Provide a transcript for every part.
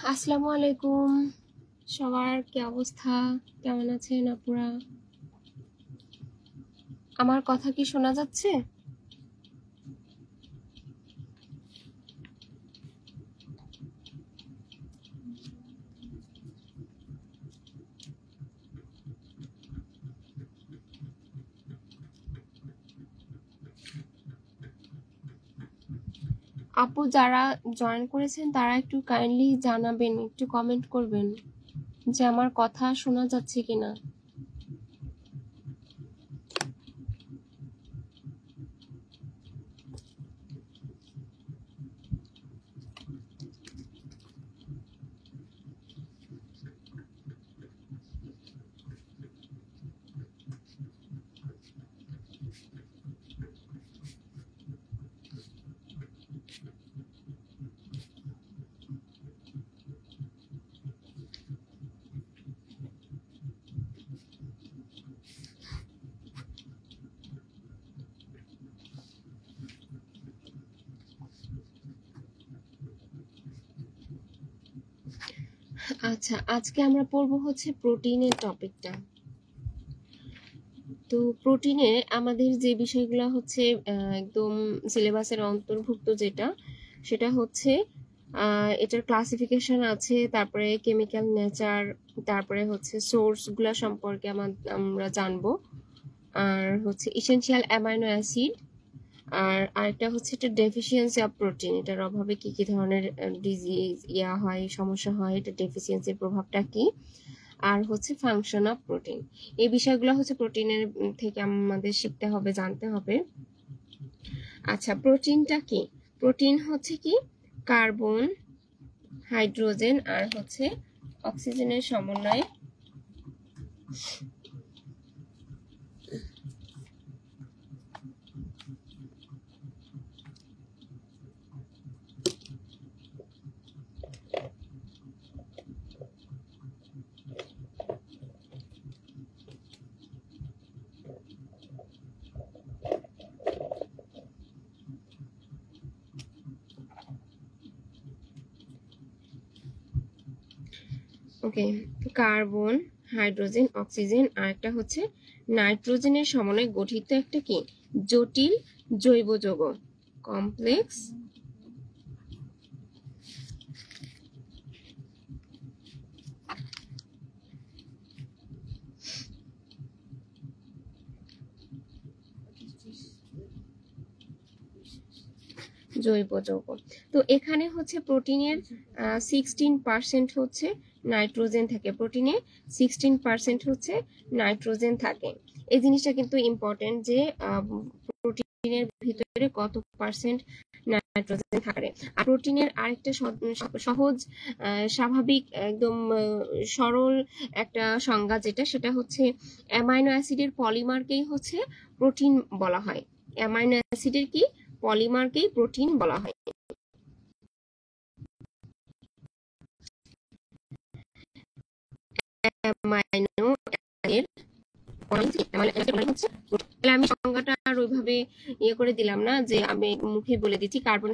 আসসালামু আলাইকুম। সবার কি অবস্থা? কেমন আছেন আপুরা? আমার কথা কি শোনা যাচ্ছে? আপু যারা জয়েন করেছেন তারা একটু কাইন্ডলি জানাবেন, একটু কমেন্ট করবেন যে আমার কথা শোনা যাচ্ছে কিনা। আচ্ছা, আজকে আমরা পড়বো হচ্ছে প্রোটিনের টপিকটা। তো প্রোটিনে আমাদের যে বিষয়গুলো হচ্ছে একদম সিলেবাসের অন্তর্ভুক্ত যেটা, সেটা হচ্ছে এটার ক্লাসিফিকেশন আছে, তারপরে কেমিক্যাল নেচার, তারপরে হচ্ছে সোর্সগুলো সম্পর্কে আমরা জানবো, আর হচ্ছে ইসেনশিয়াল অ্যামাইনো অ্যাসিড, আর আরেকটা হচ্ছে এটা ডেফিসিয়েন্সি অফ প্রোটিন, এটার অভাবে কি কি ধরনের ডিজিজ হয়, সমস্যা হয়, এটা ডেফিসিয়েন্সির প্রভাবটা কি, আর হচ্ছে ফাংশন অফ প্রোটিন। এই বিষয়গুলো হচ্ছে প্রোটিনের থেকে আমাদের শিখতে হবে, জানতে হবে। আচ্ছা, প্রোটিনটা কি? প্রোটিন হচ্ছে কি কার্বন, হাইড্রোজেন আর হচ্ছে অক্সিজেনের সমন্বয়ে ওকে, কার্বন, হাইড্রোজেন, অক্সিজেন আর একটা হচ্ছে নাইট্রোজেনের সমন্বয়ে গঠিত একটা কি জটিল জৈব যৌগ, কমপ্লেক্স জৈব যৌগ। তো এখানে হচ্ছে প্রোটিনের 16% হচ্ছে নাইট্রোজেন থাকে, প্রোটিনে 16% হচ্ছে নাইট্রোজেন থাকে। এই জিনিসটা কিন্তু ইম্পর্টেন্ট যে প্রোটিনের ভিতরে কত পার্সেন্ট নাইট্রোজেন থাকে। আর প্রোটিনের আরেকটা সহজ স্বাভাবিক একদম সরল একটা সংজ্ঞা যেটা, সেটা হচ্ছে অ্যামাইনো অ্যাসিডের পলিমারকেই হচ্ছে প্রোটিন বলা হয়। অ্যামাইনো অ্যাসিডের কি পলিমারকেই প্রোটিন বলা হয়। অ্যামাইনো অ্যাসিডের আমি সংজ্ঞাটা আর ওইভাবে ইয়ে করে দিলাম না, যে আমি মুখে বলে দিচ্ছি। কার্বন,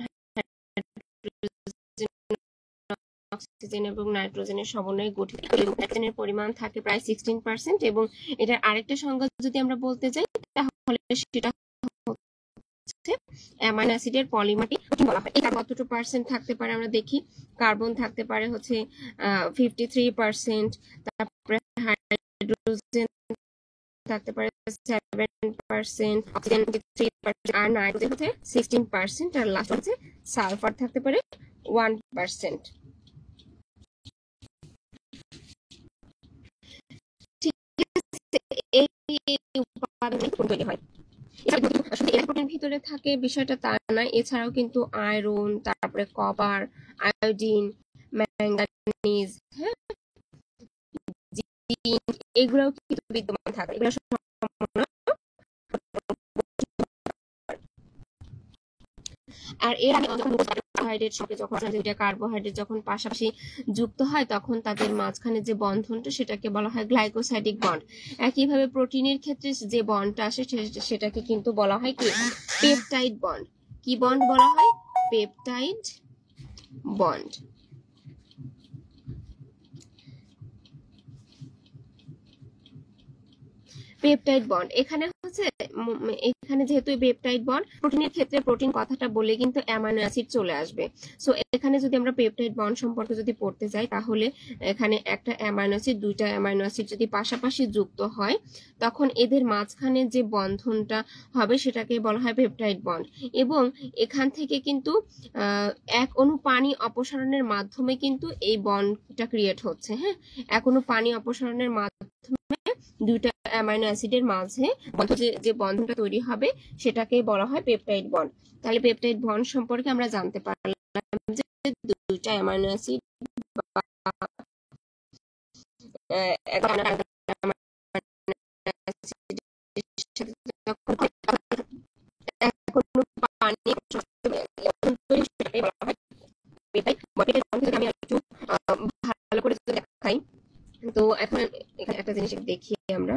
অক্সিজেন এবং নাইট্রোজেনের সমন্বয়ে গঠিত, নাইট্রোজেনের পরিমাণ থাকে প্রায় 16%, এবং এটার আরেকটা সংজ্ঞা যদি আমরা বলতে চাই তাহলে সেটা হচ্ছে অ্যামাইনো অ্যাসিডের পলিমারকে প্রোটিন বলা হয়। এটা কতটুকু পার্সেন্ট থাকতে পারে আমরা দেখি। কার্বন থাকতে পারে হচ্ছে 53%, তারপরে হাইড্রোজেন থাকতে পারে 7%, অক্সিজেন 3%, আর নাইট্রোজেন হচ্ছে 16%, আর লাস্ট হচ্ছে সালফার থাকতে পারে 1%। এই উপাদানগুলো তৈরি হয়। আসলে প্রোটিনের ভিতরে থাকে বিষয়টা তা না, এছাড়াও কিন্তু আয়রন, তারপরে কপার, আয়োডিন, ম্যাঙ্গানিজ, হ্যাঁ, জিঙ্ক, এগুলোও কিন্তু বিদ্যমান থাকে। এগুলো আর এর আগে কার্বোহাইড্রেট সাথে যখন দুইটা কার্বোহাইড্রেট যখন পাশাপাশি যুক্ত হয় তখন তাদের মাঝখানে যে বন্ধনটা সেটাকে বলা হয় গ্লাইকোসাইডিক বন্ড। একইভাবে প্রোটিনের ক্ষেত্রে যে বন্ডটা আসে সেটাকে কিন্তু বলা হয় কি পেপটাইড বন্ড। কি বন্ড বলা হয়? Peptide bond. পেপটাইড বন্ড এখানে হচ্ছে এখানে যেহেতু পেপটাইড বন্ড, প্রোটিনের ক্ষেত্রে প্রোটিন কথাটা বলে কিন্তু অ্যামাইনো অ্যাসিড চলে আসবে। সো এখানে যদি আমরা পেপটাইড বন্ড সম্পর্কে যদি পড়তে যাই, তাহলে এখানে একটা অ্যামাইনো অ্যাসিড, দুইটা অ্যামাইনো অ্যাসিড যদি পাশাপাশি যুক্ত হয়, তখন এদের মাঝখানে যে বন্ধনটা হবে সেটাকে বলা হয় পেপটাইড বন্ড। এবং এখান থেকে কিন্তু এক অণু পানি অপসারণের মাধ্যমে কিন্তু এই বন্ডটা ক্রিয়েট হচ্ছে। হ্যাঁ, এক অণু পানি অপসারণের মাধ্যমে দুইটা অ্যামাইনো অ্যাসিডের মাঝে যে বন্ধনটা তৈরি হবে সেটাকে বলা হয় পেপটাইড বন্ড। তাহলে পেপটাইড বন্ড সম্পর্কে আমরা জানতে পারলাম যে দুইটা অ্যামাইনো অ্যাসিড আমি একটু ভালো করে দেখাই। তো এখন এখানে একটা জিনিস দেখি আমরা।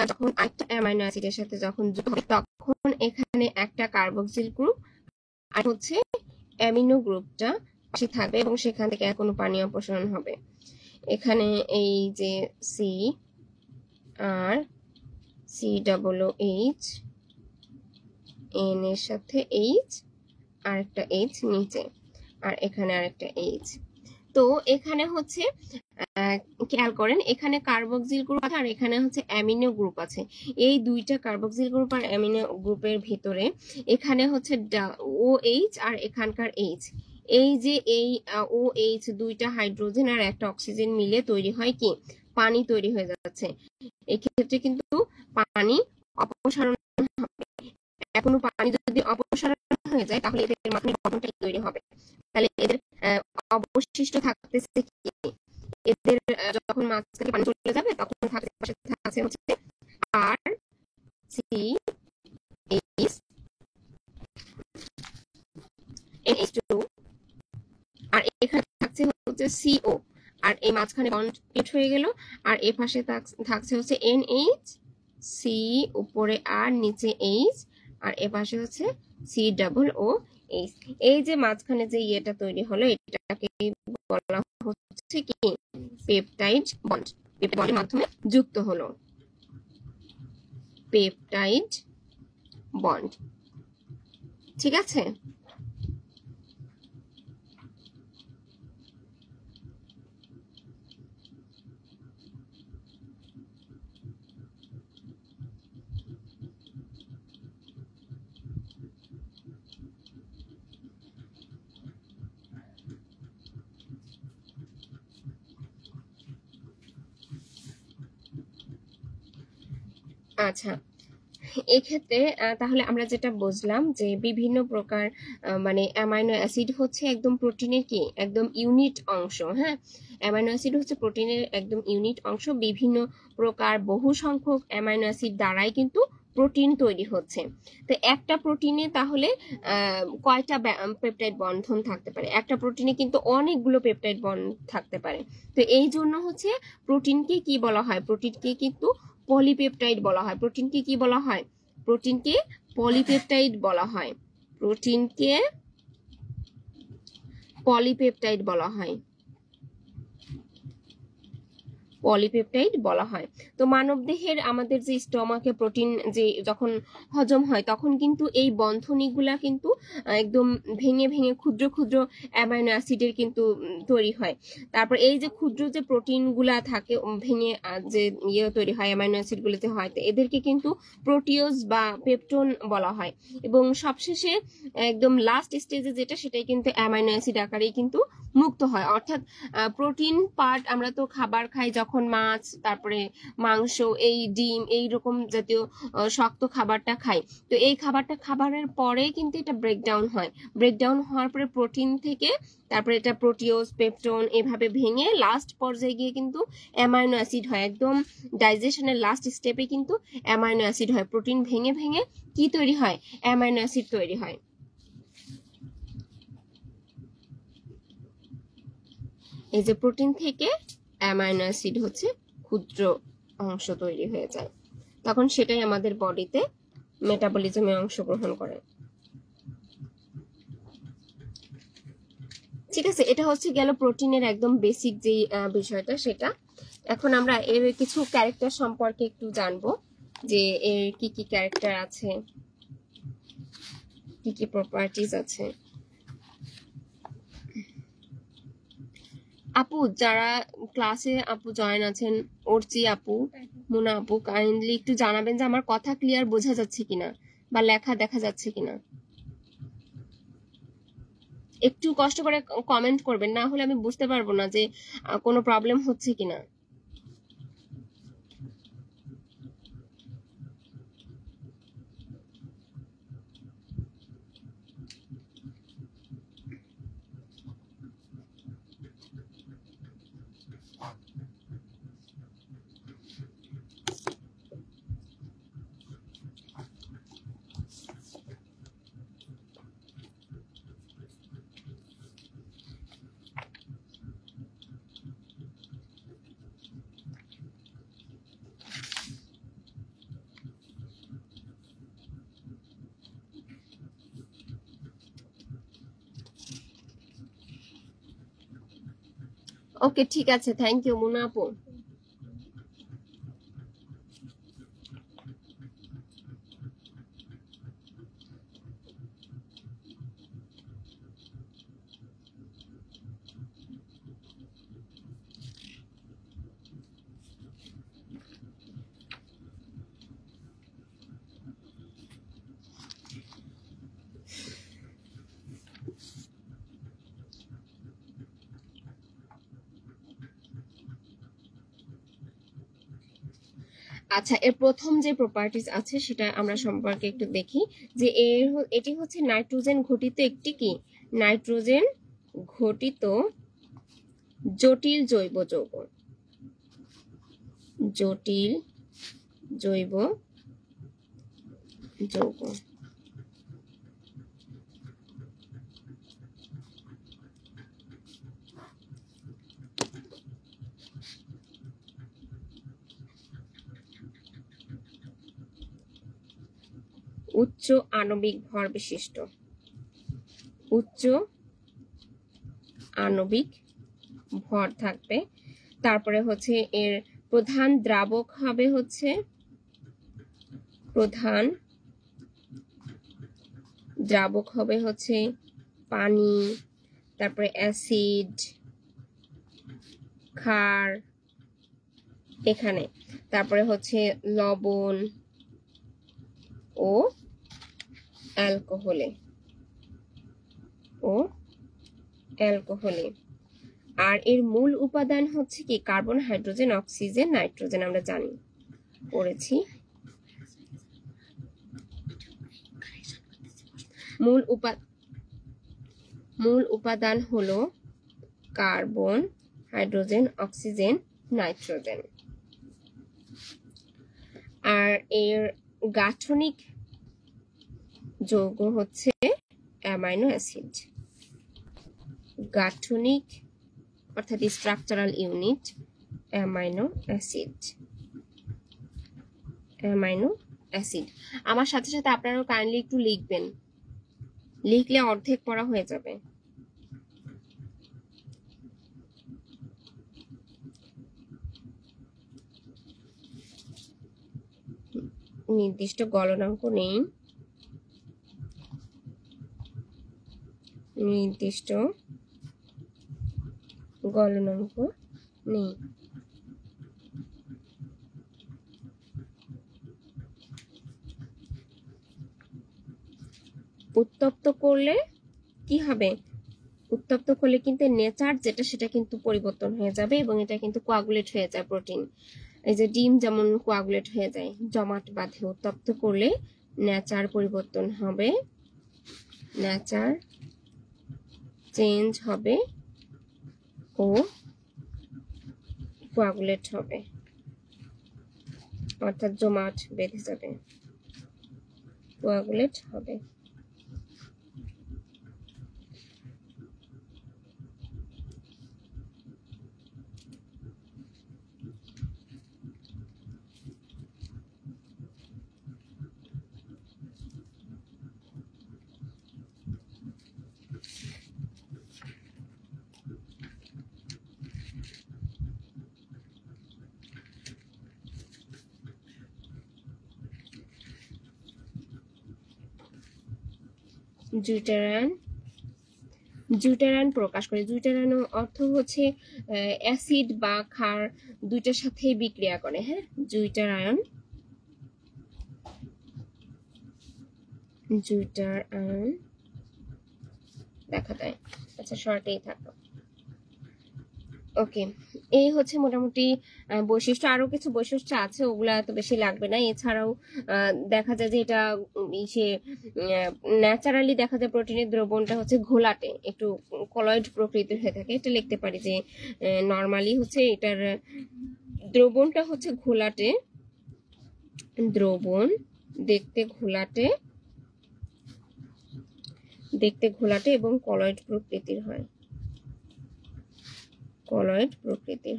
যখন একটা অ্যামাইনো অ্যাসিডের সাথে যখন যুক্ত হবে, তখন এখানে একটা কার্বক্সিল গ্রুপ আর হচ্ছে অ্যামিনো গ্রুপটা পাশে থাকবে এবং সেখান থেকে কোনো পানি অপসারণ হবে। এখানে এই যে সি আর COOH, এন এর সাথে এইচ, আর একটা এইচ নিচে, আর এখানে আরেকটা এইচ। তো এখানে হচ্ছে খেয়াল করেন, এখানে কার্বক্সিল গ্রুপ আছে আর এখানে হচ্ছে অ্যামিনো গ্রুপ আছে। এই দুইটা কার্বক্সিল গ্রুপ আর অ্যামিনো গ্রুপের ভিতরে এখানে হচ্ছে OH আর এখানকার এইচ, এই যে এই OH দুইটা হাইড্রোজেন আর একটা অক্সিজেন মিলে তৈরি হয় কি, পানি তৈরি হয়ে যাচ্ছে। এই ক্ষেত্রে কিন্তু পানি অপসারণ হবে। এখনো পানি যদি অপসারণ হয়ে যায় তাহলে এদের মাধ্যমে গঠনটা তৈরি হবে। তাহলে এদের অবশিষ্ট থাকতেছে কি, এদের যখন মাঝখানে পানি চলে যাবে তখন থাকছে হচ্ছে আর সি এইচ NH2, আর এখানে থাকছে হচ্ছে CO, আর এই মাঝখানে বন্ড ক্রিয়েট হয়ে গেল। আর এ পাশে থাকছে হচ্ছে NH, C উপরে আর নিচে H, আর এ পাশে হচ্ছে COOH। এই যে মাঝখানে যে ইয়েটা তৈরি হলো এটাকে বলা হচ্ছে কি, পেপটাইড বন্ড। পেপটাইড বন্ডের মাধ্যমে যুক্ত হলো পেপটাইড বন্ড। ঠিক আছে? আচ্ছা, এক্ষেত্রে তাহলে আমরা যেটা বুঝলাম যে বিভিন্ন প্রকার মানে অ্যামাইনো অ্যাসিড হচ্ছে একদম প্রোটিনের কি একদম ইউনিট অংশ। হ্যাঁ, অ্যামাইনো অ্যাসিড হচ্ছে প্রোটিনের একদম ইউনিট অংশ। বিভিন্ন প্রকার বহু সংখ্যক অ্যামাইনো অ্যাসিড দ্বারাই কিন্তু প্রোটিন তৈরি হচ্ছে। তো একটা প্রোটিনে তাহলে কয়টা পেপটাইড বন্ধন থাকতে পারে? একটা প্রোটিনে কিন্তু অনেকগুলো পেপটাইড বন্ড থাকতে পারে। তো এই জন্য হচ্ছে প্রোটিনকে কি বলা হয়? প্রোটিনকে কিন্তু পলিপেপটাইড বলা হয়। প্রোটিনকে কি বলা হয়? প্রোটিনকে পলিপেপটাইড বলা হয়। প্রোটিনকে পলিপেপটাইড বলা হয়। পলিপেপটাইড বলা হয়। তো মানবদেহের আমাদের যে স্টমাকে প্রোটিন যে যখন হজম হয় তখন কিন্তু এই বন্ধনীগুলা কিন্তু একদম ভেঙে ভেঙে ক্ষুদ্র ক্ষুদ্র অ্যামাইনো অ্যাসিডের কিন্তু তৈরি হয়। তারপর এই যে ক্ষুদ্র যে প্রোটিনগুলা থাকে ভেঙে যে ইয়ে তৈরি হয় অ্যামাইনো অ্যাসিডগুলোতে হয়, তো এদেরকে কিন্তু প্রোটিওজ বা পেপটোন বলা হয়। এবং সবশেষে একদম লাস্ট স্টেজে যেটা সেটাই কিন্তু অ্যামাইনো অ্যাসিড আকারেই কিন্তু মুক্ত হয়। অর্থাৎ প্রোটিন পার্ট আমরা তো খাবার খাই যখন মাছ, তারপরে মাংস, এই ডিম, এই রকম জাতীয় শক্ত খাবারটা খাই। তো এই খাবারটা খাবারের পরে কিন্তু এটা ব্রেকডাউন হয়। ব্রেকডাউন হওয়ার পরে প্রোটিন থেকে তারপরে এটা প্রোটিওজ, পেপটোন এভাবে ভেঙে লাস্ট পর্যায়ে গিয়ে কিন্তু অ্যামাইনো অ্যাসিড হয়। একদম ডাইজেশনের লাস্ট স্টেপে কিন্তু অ্যামাইনো অ্যাসিড হয়। প্রোটিন ভেঙে ভেঙে কি তৈরি হয়? অ্যামাইনো অ্যাসিড তৈরি হয়। এই যে প্রোটিন থেকে অ্যামাইনো অ্যাসিড হচ্ছে ক্ষুদ্র অংশ তৈরি হয়ে যায়, তখন সেটাই আমাদের বডিতে মেটাবলিজমে অংশগ্রহণ করে। ঠিক আছে, এটা হচ্ছে গেল প্রোটিনের একদম বেসিক যে বিষয়টা সেটা। এখন আমরা এর কিছু ক্যারেক্টার সম্পর্কে একটু জানবো, যে এর কি কি ক্যারেক্টার আছে, কি কি প্রপার্টিজ আছে। আপু, যারা ক্লাসে আপু জয়েন আছেন, অর্চি আপু, মুনা আপু, কাইন্ডলি একটু জানাবেন যে আমার কথা ক্লিয়ার বোঝা যাচ্ছে কিনা বা লেখা দেখা যাচ্ছে কিনা। একটু কষ্ট করে কমেন্ট করবেন, না হলে আমি বুঝতে পারবো না যে কোনো প্রবলেম হচ্ছে কিনা। ওকে, ঠিক আছে, থ্যাংক ইউ মুনা আপু। আচ্ছা, এর প্রথম যে প্রপার্টিজ আছে সেটা আমরা সম্পর্কে একটু দেখি, যে এটি হচ্ছে নাইট্রোজেন ঘটিত একটি কি, নাইট্রোজেন ঘটিত জটিল জৈব যৌগ। জটিল জৈব যৌগ। উচ্চ আণবিক ভর বিশিষ্ট, উচ্চ আণবিক ভর থাকবে। তারপরে হচ্ছে এর প্রধান দ্রাবক হবে হচ্ছে, প্রধান দ্রাবক হবে হচ্ছে পানি, তারপরে অ্যাসিড, ক্ষার এখানে, তারপরে হচ্ছে লবণ ও অ্যালকোহলে, আর এর মূল উপাদান হচ্ছে কি, কার্বন, হাইড্রোজেন, অক্সিজেন, নাইট্রোজেন, আমরা জানি, পড়েছি। মূল উপাদান হলো কার্বন, হাইড্রোজেন, অক্সিজেন, নাইট্রোজেন। আর এর গাঠনিক যৌগ হচ্ছে অ্যামাইনো অ্যাসিড। গাঠনিক অর্থাৎ structural unit amino acid. Amino acid আমার সাথে সাথে আপনারাও কাইন্ডলি একটু লিখবেন, লিখলে অর্ধেক পড়া হয়ে যাবে। নির্দিষ্ট গলনাঙ্ক নেই, নির্দিষ্ট গলনাঙ্ক নেই। উত্তপ্ত করলে কি হবে? উত্তপ্ত করলে কিন্তু নেচার যেটা সেটা কিন্তু পরিবর্তন হয়ে যাবে এবং এটা কিন্তু কোয়াগুলেট হয়ে যায় প্রোটিন। এই যে ডিম যেমন কোয়াগুলেট হয়ে যায়, জমাট বাঁধে, উত্তপ্ত করলে নেচার পরিবর্তন হবে, নেচার চেঞ্জ হবে ও কোয়াগুলেট হবে, অর্থাৎ জমাট বেঁধে যাবে, কোয়াগুলেট হবে। জুইটারান প্রকাশ করে। জুইটারান অর্থ হচ্ছে অ্যাসিড বা ক্ষার দুইটার সাথে বিক্রিয়া করে। হ্যাঁ, জুইটারায়ন দেখা যায়। আচ্ছা, শর্টেই থাকো। ওকে, এই হচ্ছে মোটামুটি বৈশিষ্ট্য। আরো কিছু বৈশিষ্ট্য আছে, ওগুলা তো বেশি লাগবে না। এছাড়াও দেখা যায় যে এটা সে ন্যাচারালি দেখা যায় প্রোটিনের দ্রবণটা হচ্ছে ঘোলাটে, একটু কলয়েড প্রকৃতির হয়ে থাকে। এটা লিখতে পারি যে নর্মালি হচ্ছে এটার দ্রবণটা হচ্ছে ঘোলাটে, দ্রবণ দেখতে ঘোলাটে এবং কলয়েড প্রকৃতির হয়, কলয়েড প্রকৃতির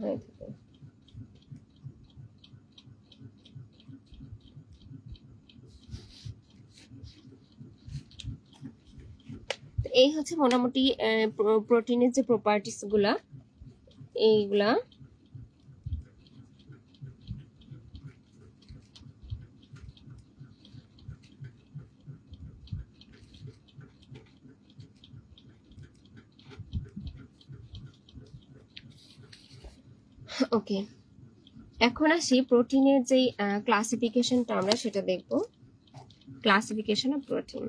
হয় থাকে। এই হচ্ছে মোটামুটি প্রোটিনের যে প্রপার্টিস গুলা, এইগুলা। ওকে, এখন আসি প্রোটিনের যে ক্লাসিফিকেশনটা আমরা সেটা দেখব। Classification of protein.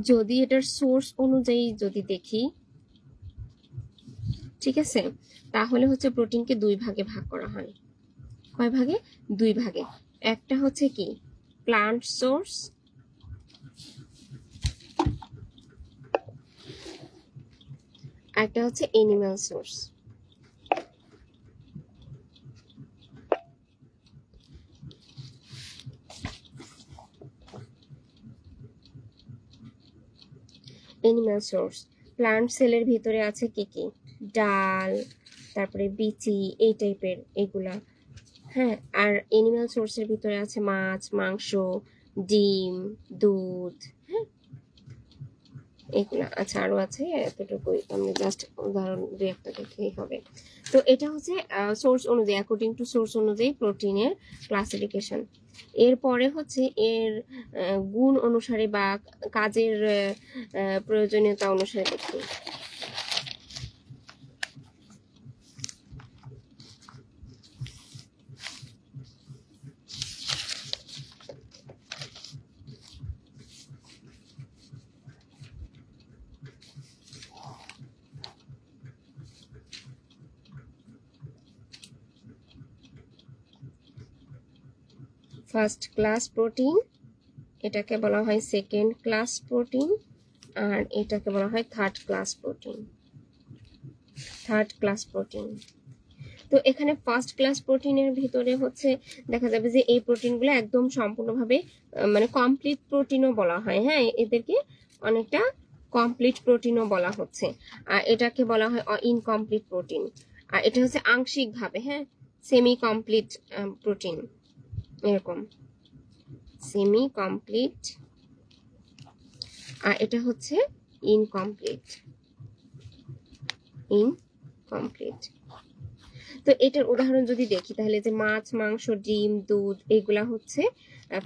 যদি এটার সোর্স অনুযায়ী যদি দেখি, ঠিক আছে, তাহলে হচ্ছে প্রোটিনকে দুই ভাগে ভাগ করা হয়। কয় ভাগে? দুই ভাগে। একটা হচ্ছে কি প্লান্ট সোর্স, একটা হচ্ছে animal source. Animal source plant সেলের ভিতরে আছে কি কি, ডাল, তারপরে বিচি, এই টাইপের এগুলা। হ্যাঁ, আর এনিম্যাল সোর্সের ভিতরে আছে মাছ, মাংস, ডিম, দুধ, হ্যাঁ, এগুলা। আচ্ছা, আরো আছে, এতটুকুই, আমরা জাস্ট উদাহরণ দুই একটা দেখলেই হবে। তো এটা হচ্ছে সোর্স অনুযায়ী, অ্যাকর্ডিং টু সোর্স অনুযায়ী প্রোটিনের ক্লাসিফিকেশন। এরপরে হচ্ছে এর গুণ অনুসারে বা কাজের প্রয়োজনীয়তা অনুসারে দেখি। ফার্স্ট ক্লাস প্রোটিন, এটাকে বলা হয় সেকেন্ড ক্লাস প্রোটিন, আর এটাকে বলা হয় থার্ড ক্লাস প্রোটিন। তো এখানে ফার্স্ট ক্লাস প্রোটিনের ভিতরে হচ্ছে দেখা যাবে যে এই প্রোটিনগুলো একদম সম্পূর্ণভাবে মানে কমপ্লিট প্রোটিনও বলা হয়। হ্যাঁ, এদেরকে অনেকটা কমপ্লিট প্রোটিনও বলা হচ্ছে। আর এটাকে বলা হয় ইনকমপ্লিট প্রোটিন। আর এটা হচ্ছে আংশিকভাবে, হ্যাঁ, সেমি কমপ্লিট প্রোটিন, এরকম সেমি কমপ্লিট। আর এটা হচ্ছে ইনকমপ্লিট। তো এটার উদাহরণ যদি দেখি, তাহলে যে মাছ, মাংস, ডিম, দুধ, এগুলা হচ্ছে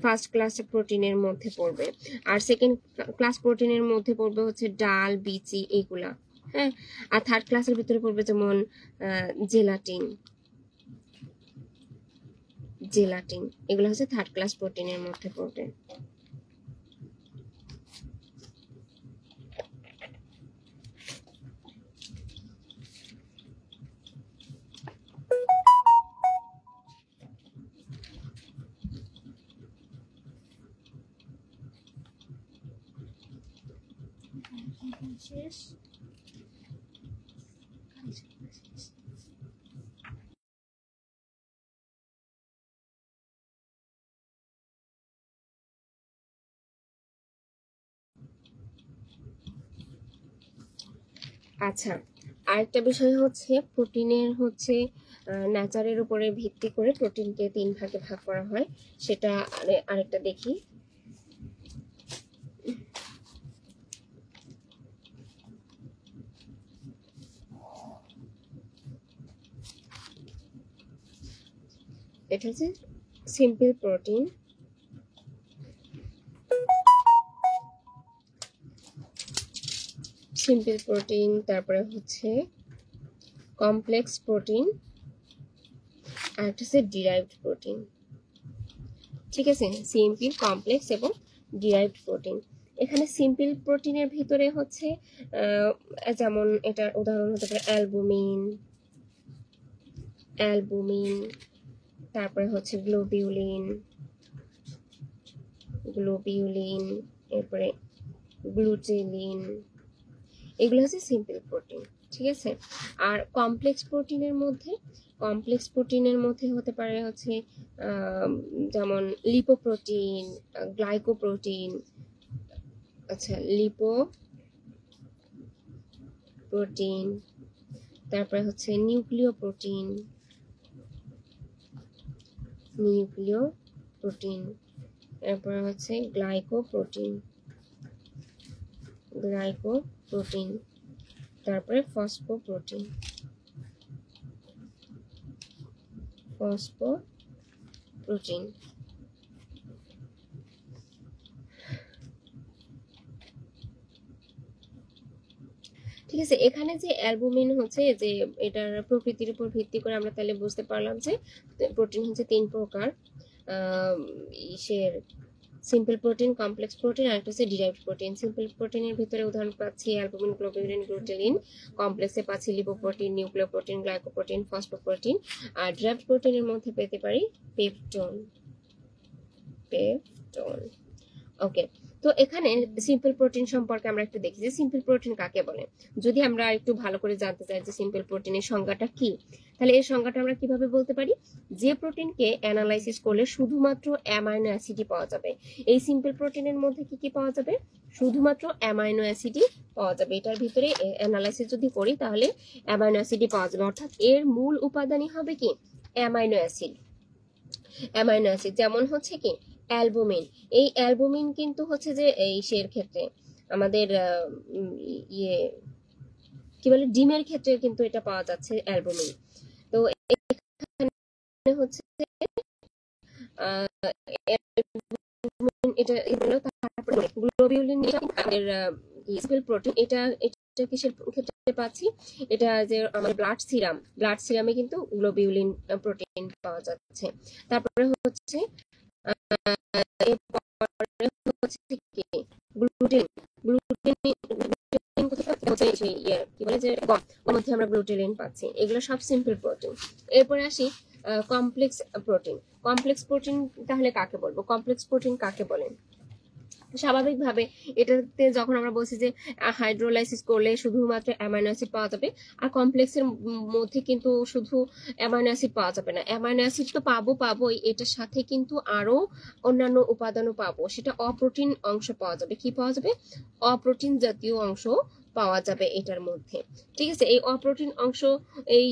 ফার্স্ট ক্লাস প্রোটিনের মধ্যে পড়বে, আর সেকেন্ড ক্লাস প্রোটিনের মধ্যে পড়বে হচ্ছে ডাল, বিচি এগুলা। হ্যাঁ, আর থার্ড ক্লাসের ভিতরে পড়বে যেমন জেলাটিন, এগুলো হচ্ছে থার্ড ক্লাস প্রোটিনের মধ্যে পড়বে। আচ্ছা, আরেকটা বিষয় হচ্ছে প্রোটিনের হচ্ছে নেচারের উপরে ভিত্তি করে প্রোটিনকে 3 ভাগে ভাগ করা হয়, সেটা আরেকটা দেখি। এটা হচ্ছে সিম্পল প্রোটিন, তারপরে হচ্ছে কমপ্লেক্স প্রোটিন, আর একটা হচ্ছে ডিরাইভড প্রোটিন। ঠিক আছে, সিম্পল, কমপ্লেক্স এবং ডিরাইভড প্রোটিন। এখানে সিম্পল প্রোটিনের ভিতরে হচ্ছে যেমন এটার উদাহরণ হতে পারে অ্যালবুমিন, তারপরে হচ্ছে গ্লোবিউলিন, এরপরে গ্লুটেলিন, এগুলো হচ্ছে সিম্পল প্রোটিন। ঠিক আছে, আর কমপ্লেক্স প্রোটিনের মধ্যে হতে পারে হচ্ছে যেমন লিপোপ্রোটিন, গ্লাইকোপ্রোটিন, আচ্ছা লিপোপ্রোটিন, তারপরে হচ্ছে নিউক্লিয় প্রোটিন, তারপরে হচ্ছে গ্লাইকোপ্রোটিন, তারপরে ফসফোপ্রোটিন। ঠিক আছে, এখানে যে অ্যালবুমিন হচ্ছে যে এটার প্রকৃতির উপর ভিত্তি করে আমরা তাহলে বুঝতে পারলাম যে প্রোটিন হচ্ছে 3 প্রকার, সিম্পল প্রোটিন, কমপ্লেক্স প্রোটিন, আর একটা হচ্ছে ডিরাইভড প্রোটিন। সিম্পল প্রোটিনের ভিতরে উদাহরণ পাচ্ছি অ্যালবুমিন, গ্লোবিউলিন, গ্লুটেলিন। কমপ্লেক্সে পাচ্ছি লিপোপ্রোটিন, নিউক্লিওপ্রোটিন, গ্লাইকোপ্রোটিন, ফসফোপ্রোটিন। আর ডিরাইভড প্রোটিনের মধ্যে পেতে পারি পেপটোন। ওকে, তো এখানে সিম্পল প্রোটিন সম্পর্কে আমরা একটু দেখি যে সিম্পল প্রোটিন কাকে বলে। যদি আমরা একটু ভালো করে জানতে চাই যে সিম্পল প্রোটিনের সংজ্ঞাটা কি, তাহলে এর সংজ্ঞাটা আমরা কিভাবে বলতে পারি, যে প্রোটিনকে অ্যানালাইসিস করলে শুধুমাত্র অ্যামাইনো অ্যাসিডই পাওয়া যাবে। এই সিম্পল প্রোটিনের মধ্যে কি কি পাওয়া যাবে, শুধুমাত্র অ্যামাইনো অ্যাসিডই পাওয়া যাবে। এটার ভিতরে অ্যানালাইসিস যদি করি তাহলে অ্যামাইনো অ্যাসিডই পাওয়া যাবে, অর্থাৎ এর মূল উপাদানই হবে কি অ্যামাইনো অ্যাসিড। যেমন হচ্ছে কি অ্যালবুমিন, এই অ্যালবুমিন কিন্তু হচ্ছে যে এই সের ক্ষেত্রে আমাদের কি বলে ডিমের ক্ষেত্রে কিন্তু এটা পাওয়া যাচ্ছে অ্যালবুমিন। তো এখানে হচ্ছে এটা তারপরে গ্লোবিউলিন, আমাদের প্রোটিন, এটা কিসের ক্ষেত্রে পাচ্ছি, এটা যে আমাদের ব্লাড সিরামে কিন্তু গ্লোবিউলিন প্রোটিন পাওয়া যাচ্ছে। তারপরে হচ্ছে আমরা গ্লুটেলিন পাচ্ছি। এগুলো সব সিম্পল প্রোটিন। এরপরে আসি কমপ্লেক্স প্রোটিন তাহলে কাকে বলবো, কমপ্লেক্স প্রোটিন কাকে বলেন? স্বাভাবিকভাবে এটাতে যখন আমরা বলছি যে হাইড্রোলাইসিস করলে শুধুমাত্র অ্যামাইনো অ্যাসিড পাওয়া যাবে, আর কমপ্লেক্সের মধ্যে কিন্তু শুধু অ্যামাইনো অ্যাসিড পাওয়া যাবে না, অ্যামাইনো অ্যাসিড তো পাবোই, এটার সাথে কিন্তু আরো অন্যান্য উপাদানও পাবো, সেটা অপ্রোটিন অংশ পাওয়া যাবে। কি পাওয়া যাবে? অপ্রোটিন জাতীয় অংশ পাওয়া যাবে এটার মধ্যে। ঠিক আছে, এই অপ্রোটিন অংশ, এই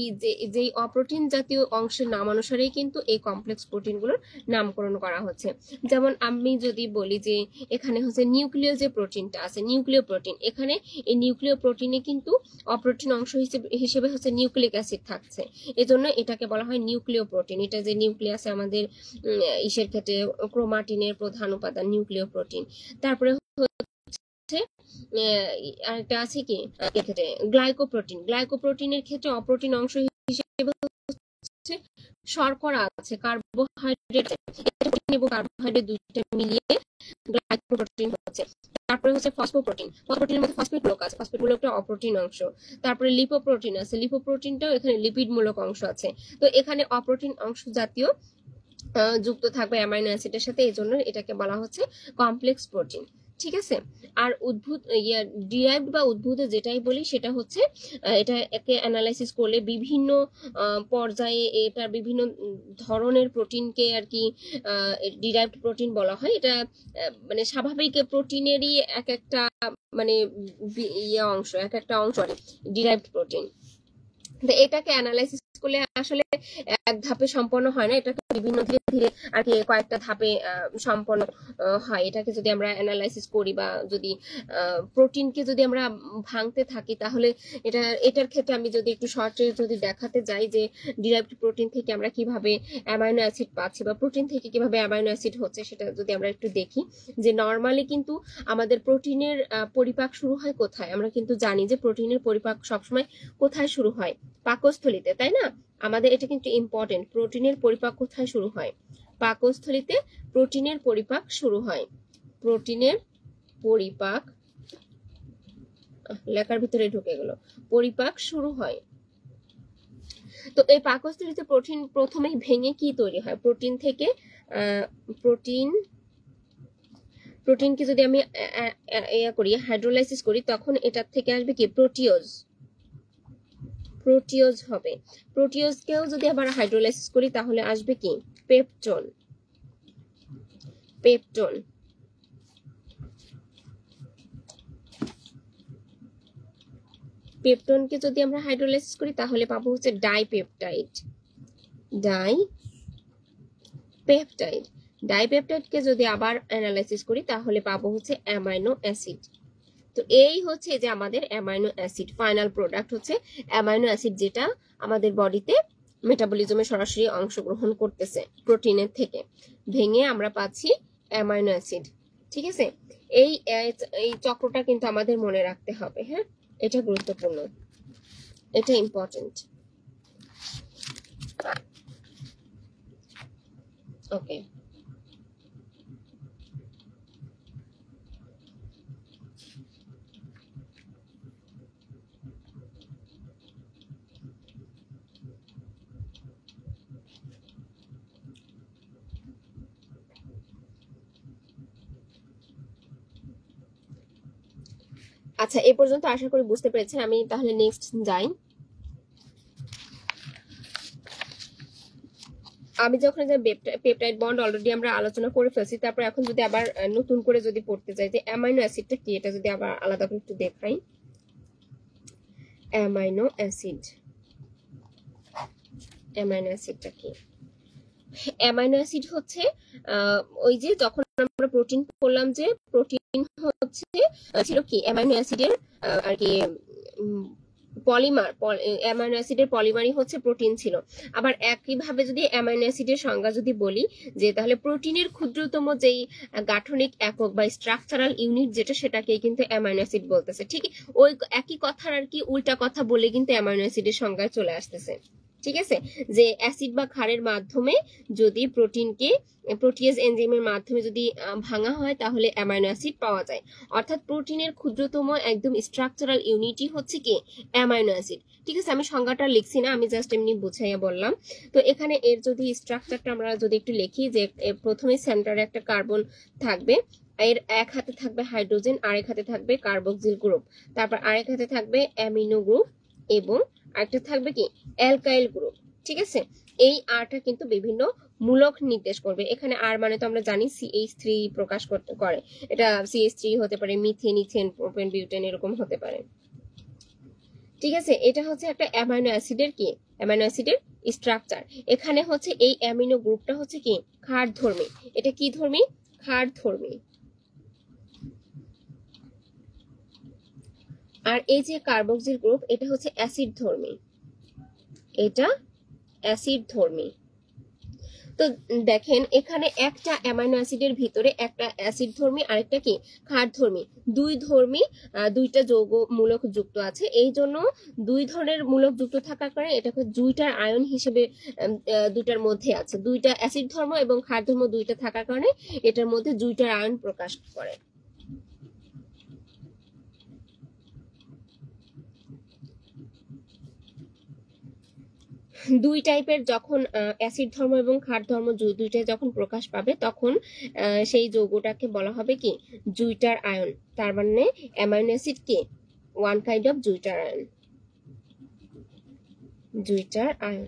যে অপ্রোটিন জাতীয় অংশের নাম অনুসারেই কিন্তু এই কমপ্লেক্স প্রোটিনগুলোর নামকরণ করা হচ্ছে। যেমন আমি যদি বলি যে এখানে হচ্ছে নিউক্লিয় যে প্রোটিনটা আছে, নিউক্লিয় প্রোটিন, এখানে এই নিউক্লিয় প্রোটিনে কিন্তু অপ্রোটিন অংশ হিসেবে হচ্ছে নিউক্লিক অ্যাসিড থাকছে, এজন্য এটাকে বলা হয় নিউক্লিয় প্রোটিন। এটা যে নিউক্লিয়াসে আমাদের ইসের ক্ষেত্রে ক্রোমাটিনের প্রধান উপাদান নিউক্লিয় প্রোটিন। তারপরে হচ্ছে আরেকটা আছে কি এক্ষেত্রে গ্লাইকোপ্রোটিন। গ্লাইকোপ্রোটিনের ক্ষেত্রে অপ্রোটিন অংশ হিসেবে হচ্ছে শর্করা আছে, কার্বোহাইড্রেট এবং কার্বোহাইড্রেট দুইটা মিলিয়ে গ্লাইকোপ্রোটিন হচ্ছে। তারপরে হচ্ছে ফসফোপ্রোটিন, ফসফোপ্রোটিনের মধ্যে ফসফেট মূলক আছে, ফসফেট মূলকটা অপ্রোটিন অংশ। তারপরে লিপোপ্রোটিন আছে, লিপোপ্রোটিনটাও এখানে লিপিড মূলক অংশ আছে। তো এখানে অপ্রোটিন অংশ জাতীয় যুক্ত থাকবে অ্যামাইনো অ্যাসিডের সাথে, এই জন্য এটাকে বলা হচ্ছে কমপ্লেক্স প্রোটিন। ঠিক আছে, আর উদ্ভূত ডিরাইভড বা উদ্ভূত যেটাই বলি সেটা হচ্ছে এটাকে অ্যানালাইসিস করলে বিভিন্ন পর্যায়ে এটার বিভিন্ন ধরনের প্রোটিনকে আর কি ডিরাইভড প্রোটিন বলা হয়। এটা মানে স্বাভাবিক প্রোটিনেরই এক একটা মানে অংশ, এক একটা অংশ ডিরাইভড প্রোটিন। এটাকে অ্যানালাইসিস করলে আসলে এক ধাপে সম্পন্ন হয় না, এটাকে বিভিন্ন ধীরে ধীরে আর কি কয়েকটা ধাপে সম্পন্ন হয়। এটাকে যদি আমরা অ্যানালাইসিস করি বা যদি প্রোটিনকে যদি আমরা ভাঙতে থাকি, তাহলে এটার ক্ষেত্রে আমি যদি একটু শর্টে যদি দেখাতে যাই যে ডিরাইভড প্রোটিন থেকে আমরা কিভাবে অ্যামাইনো অ্যাসিড পাচ্ছি বা প্রোটিন থেকে কিভাবে অ্যামাইনো অ্যাসিড হচ্ছে, সেটা যদি আমরা একটু দেখি যে নর্মালি কিন্তু আমাদের প্রোটিনের পরিপাক শুরু হয় কোথায়? আমরা কিন্তু জানি যে প্রোটিনের পরিপাক সবসময় কোথায় শুরু হয়? পাকস্থলিতে, তাই না? আমাদের এটা কিন্তু ইম্পর্টেন্ট। প্রোটিনের পরিপাক কোথায় শুরু হয়? পাকস্থলিতে প্রোটিনের পরিপাক শুরু হয়। প্রোটিনের পরিপাক, লেখার ভিতরে ঢুকে গেল, পরিপাক শুরু হয়। তো এই পাকস্থলিতে প্রোটিন প্রথমে ভেঙে কি তৈরি হয়? প্রোটিন থেকে প্রোটিনকে যদি আমি হাইড্রোলাইসিস করি, তখন এটার থেকে আসবে কি? প্রোটিওজ হবে। প্রোটিওজকেও যদি আবার হাইড্রোলাইসিস করি তাহলে আসবে কি? পেপটোন। পেপটোনকে যদি আমরা হাইড্রোলাইসিস করি তাহলে পাবো হচ্ছে ডাইপেপটাইড। ডাইপেপটাইডকে যদি আবার অ্যানালাইসিস করি তাহলে পাবো হচ্ছে অ্যামাইনো অ্যাসিড। তো এই হচ্ছে যে আমাদের অ্যামাইনো অ্যাসিড, ফাইনাল প্রোডাক্ট হচ্ছে অ্যামাইনো অ্যাসিড, যেটা আমাদের বডিতে মেটাবলিজমে সরাসরি অংশগ্রহণ করতেছে। প্রোটিনের থেকে ভেঙে আমরা পাচ্ছি অ্যামাইনো অ্যাসিড। ঠিক আছে, এই চক্রটা কিন্তু আমাদের মনে রাখতে হবে। হ্যাঁ, এটা গুরুত্বপূর্ণ, এটা ইম্পর্টেন্ট। ওকে, আচ্ছা, এই পর্যন্ত আশা করি বুঝতে পেরেছেন। আমি তাহলে নেক্সট যাই। আমি যখন যে পেপটাইড বন্ড অলরেডি আমরা আলোচনা করে ফেলছি, তারপর এখন যদি আবার নতুন করে যদি পড়তে যাই যে অ্যামাইনো অ্যাসিডটা কি, এটা যদি আবার আলাদা করে একটু দেখাই। অ্যামাইনো অ্যাসিডটা কি? অ্যামাইনো অ্যাসিড হচ্ছে ওই যে যখন আমরা প্রোটিন বললাম যে প্রোটিন হচ্ছে ছিল কি অ্যামাইনো অ্যাসিডের আর কি পলিমার, অ্যামাইনো অ্যাসিডের পলিমারই হচ্ছে প্রোটিন ছিল। আবার একইভাবে যদি অ্যামাইনো অ্যাসিডের সংজ্ঞা যদি বলি যে তাহলে প্রোটিনের ক্ষুদ্রতম যেই গাঠনিক একক বা স্ট্রাকচারাল ইউনিট যেটা, সেটাকেই কিন্তু অ্যামাইনো অ্যাসিড বলতেছে। ঠিক ওই একই কথার আর কি উল্টা কথা বলে কিন্তু অ্যামাইনো অ্যাসিডের সংজ্ঞায় চলে আসতেছে। ঠিক আছে, যে অ্যাসিড বা ক্ষারের মাধ্যমে যদি প্রোটিনকে প্রোটিয়েজ এনজাইমের মাধ্যমে যদি ভাঙা হয় তাহলে অ্যামাইনো অ্যাসিড পাওয়া যায়। অর্থাৎ প্রোটিনের ক্ষুদ্রতম একদম স্ট্রাকচারাল ইউনিটই হচ্ছে কি? Amino acid. ঠিক আছে, আমি সংজ্ঞাটা লিখছি না, আমি জাস্ট এমনি বুঝাইয়া বললাম। তো এখানে এর যদি স্ট্রাকচারটা আমরা যদি একটু লিখি, যে প্রথমে সেন্টারে একটা কার্বন থাকবে, এর এক হাতে থাকবে হাইড্রোজেন, আরেক হাতে থাকবে কার্বক্সিল গ্রুপ, তারপর আরেক হাতে থাকবে অ্যামিনো গ্রুপ, এবং আরেকটা থাকবে কি? Alkyl group. ঠিক আছে, এই আরটা কিন্তু বিভিন্ন মূলক নির্দেশ করবে। এখানে আর মানে তো আমরা জানি CH3 প্রকাশ করে, এটা CH3 হতে পারে, মিথেন, ইথেন, প্রোপেন, বিউটেন এরকম হতে পারে। ঠিক আছে, এটা হচ্ছে একটা অ্যামাইনো অ্যাসিডের কি, অ্যামাইনো অ্যাসিডের স্ট্রাকচার। এখানে হচ্ছে এই অ্যামিনো গ্রুপটা হচ্ছে কি ক্ষারধর্মী, এটা কি ধর্মী, ক্ষারধর্মী। আর এই যে কার্বক্সিল গ্রুপ এটা হচ্ছে অ্যাসিড ধর্মী, এটা অ্যাসিড ধর্মী। তো দেখেন এখানে একটা অ্যামাইনো অ্যাসিডের ভিতরে একটা অ্যাসিড ধর্মী আরেকটা কি ক্ষারধর্মী, দুই ধর্মী দুইটা যৌগ মূলক যুক্ত আছে। এই জন্য দুই ধরনের মূলক যুক্ত থাকার কারণে এটাকে দুইটার আয়ন হিসেবে দুইটার মধ্যে আছে, দুইটা অ্যাসিড ধর্ম এবং ক্ষার ধর্ম দুইটা থাকার কারণে এটার মধ্যে দুইটার আয়ন প্রকাশ করে। দুই টাইপের যখন অ্যাসিড ধর্ম এবং ক্ষার ধর্ম দুইটাই যখন প্রকাশ পাবে তখন সেই যৌগটাকে বলা হবে কি জুইটার আয়ন। তার মানে অ্যামাইনো অ্যাসিড কি one kind of জুইটার ion, জুইটার ion.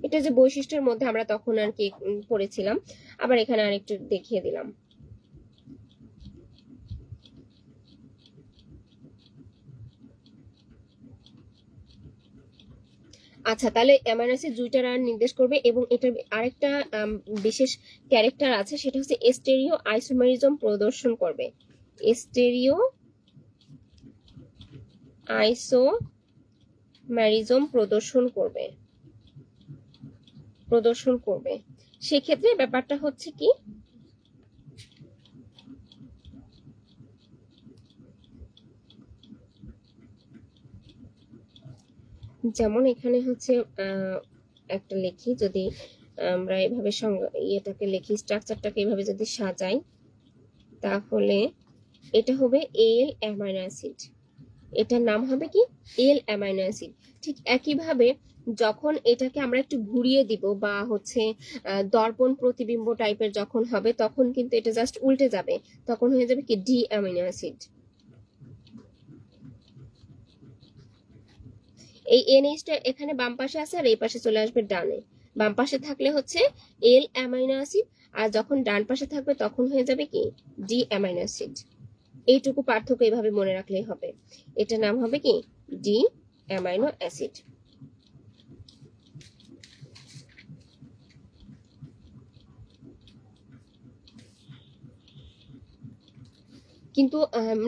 এটা যে বৈশিষ্ট্যের মধ্যে আমরা তখন আর কি পড়েছিলাম, আবার এখানে আরেকটু দেখিয়ে দিলাম। আচ্ছা, তাহলে অ্যামাইনো অ্যাসিড জুইটার আয়ন নির্দেশ করবে এবং এটার আরেকটা বিশেষ ক্যারেক্টার আছে, সেটা হচ্ছে স্টেরিও আইসোমেরিজম প্রদর্শন করবে। স্টেরিও আইসোমেরিজম প্রদর্শন করবে। সেক্ষেত্রে ব্যাপারটা হচ্ছে কি, যেমন এখানে হচ্ছে একটা লিখি, যদি আমরা এভাবে ইয়েটাকে লিখি, স্ট্রাকচারটাকে এভাবে যদি সাজাই, তাহলে এটা হবে এল অ্যামাইনো অ্যাসিড, এটার নাম হবে কি এল অ্যামাইনো অ্যাসিড। ঠিক একইভাবে যখন এটাকে আমরা একটু ঘুরিয়ে দিব বা হচ্ছে দর্পণ প্রতিবিম্ব টাইপের যখন হবে তখন কিন্তু এটা জাস্ট উল্টে যাবে, তখন হয়ে যাবে কি ডি অ্যামাইনো অ্যাসিড। এই এনএইচটা এখানে বাম পাশে আছে আর এই পাশে চলে আসবে ডানে। বাম পাশে থাকলে হচ্ছে এল অ্যামাইনো অ্যাসিড, আর যখন ডান পাশে থাকবে তখন হয়ে যাবে কি ডি অ্যামাইনো অ্যাসিড। এইটুকু পার্থক্য এইভাবে মনে রাখলেই হবে, এটার নাম হবে কি ডি অ্যামাইনো অ্যাসিড। কিন্তু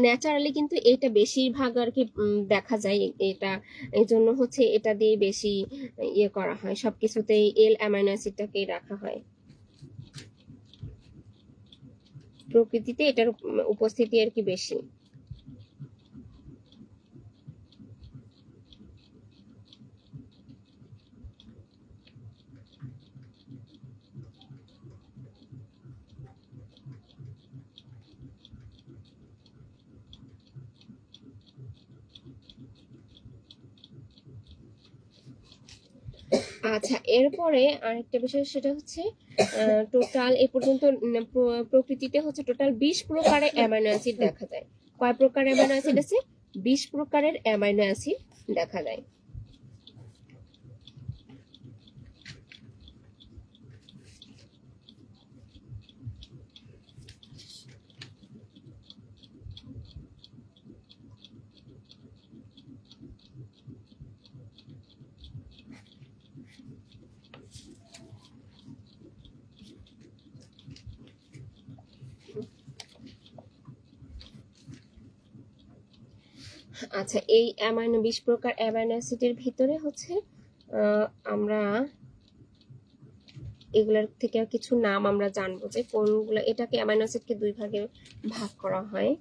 ন্যাচারালি কিন্তু এটা বেশিরভাগ আর কি দেখা যায়, এটা এই জন্য হচ্ছে এটা দিয়ে বেশি ইয়ে করা হয়, সবকিছুতেই এল অ্যামাইনো অ্যাসিডটাকেই রাখা হয়। প্রকৃতিতে এটার উপস্থিতি আর কি বেশি। আচ্ছা, এরপরে আরেকটা বিষয়, সেটা হচ্ছে টোটাল এ পর্যন্ত প্রকৃতিতে হচ্ছে টোটাল 20 প্রকারের অ্যামাইনো অ্যাসিড দেখা যায়। কয় প্রকার অ্যামাইনো অ্যাসিড আছে? 20 প্রকারের অ্যামাইনো অ্যাসিড দেখা যায়। আচ্ছা, এই 20 প্রকার অ্যামাইনো অ্যাসিডের ভিতরে হচ্ছে আমরা এগুলার থেকে কিছু নাম আমরা জানবো যে কোনগুলো, এটাকে অ্যামাইনো অ্যাসিডকে দুই ভাগে ভাগ করা হয়।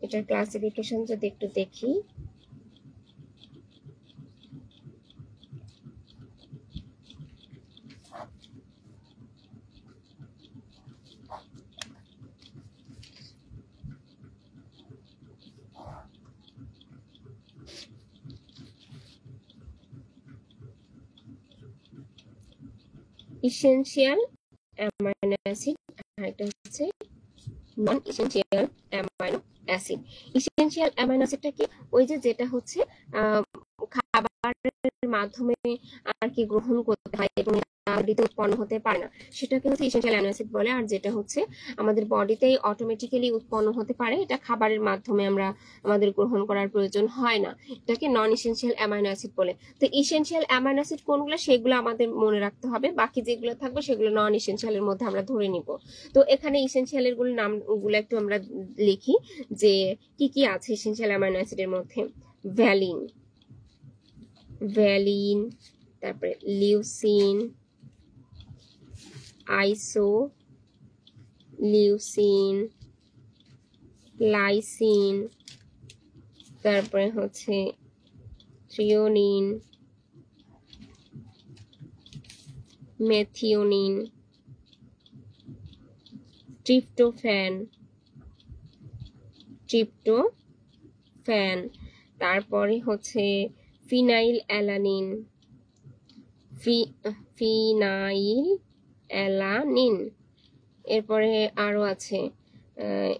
এটার ক্লাসিফিকেশন যদি একটু দেখি, ইসেনশিয়াল অ্যামাইনো অ্যাসিড আর একটা হচ্ছে non essential amino acid. Essential amino অ্যাসিডটা কি, ওই যে যেটা হচ্ছে খাবারের মাধ্যমে আর কি গ্রহণ করতে হয় এবং বডিতে উৎপন্ন হতে পারে না, সেটাকে হচ্ছে ইসেনশিয়াল অ্যামাইনো অ্যাসিড বলে। আর যেটা হচ্ছে আমাদের বডিতেই অটোমেটিক্যালি উৎপন্ন হতে পারে, এটা খাবারের মাধ্যমে আমরা আমাদের গ্রহণ করার প্রয়োজন হয় না, এটাকে নন ইসেনশিয়াল অ্যামাইনো অ্যাসিড বলে। তো ইসেনশিয়াল অ্যামাইনো অ্যাসিড কোনগুলো সেগুলো আমাদের মনে রাখতে হবে, বাকি যেগুলো থাকবে সেগুলো নন ইসেনশিয়ালের মধ্যে আমরা ধরে নিব। তো এখানে ইসেনশিয়ালের নামগুলো একটু আমরা লিখি যে কি কি আছে ইসেনশিয়াল অ্যামাইনো অ্যাসিডের মধ্যে। ভ্যালিন, ভ্যালিন, তারপরে লিউসিন, আইসো লিউসিন, লাইসিন, তারপরে হচ্ছে থ্রিওনিন, মেথিওনিন, ট্রিপ্টোফ্যান, ট্রিপ্টোফ্যান, তারপরে হচ্ছে ফিনাইল অ্যালানিন, ফিনাইল অ্যালানিন, এরপরে আরো আছে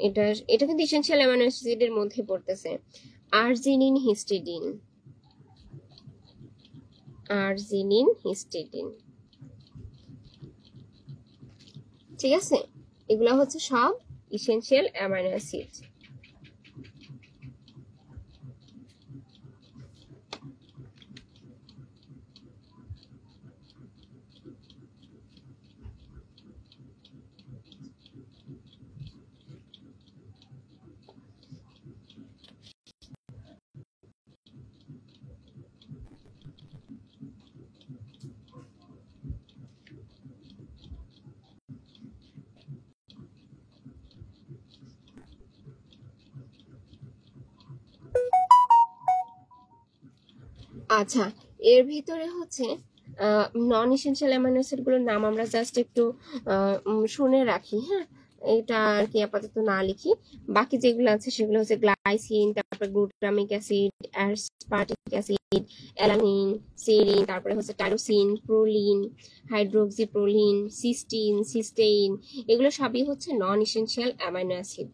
এটা এটা কিন্তু ইসেনশিয়াল অ্যামাইনো অ্যাসিডের মধ্যে পড়তেছে, আর্জিনিন, হিস্টিডিন, আর্জিনিন, হিস্টিডিন। ঠিক আছে, এগুলা হচ্ছে সব ইসেনশিয়াল অ্যামাইনো অ্যাসিড। আচ্ছা, এর ভিতরে হচ্ছে নন ইসেনশিয়াল অ্যামাইনো অ্যাসিড গুলোর নাম আমরা জাস্ট একটু শুনে রাখি, হ্যাঁ, এটা আর কি আপাতত না লিখি। বাকি যেগুলো আছে সেগুলো হচ্ছে গ্লাইসিন, তারপরে glutamic acid, aspartic acid, alanine, serine, তারপরে হচ্ছে tyrosine, proline, hydroxyproline, cystine, cysteine, এগুলো সবই হচ্ছে নন ইসেনশিয়াল অ্যামাইনো অ্যাসিড।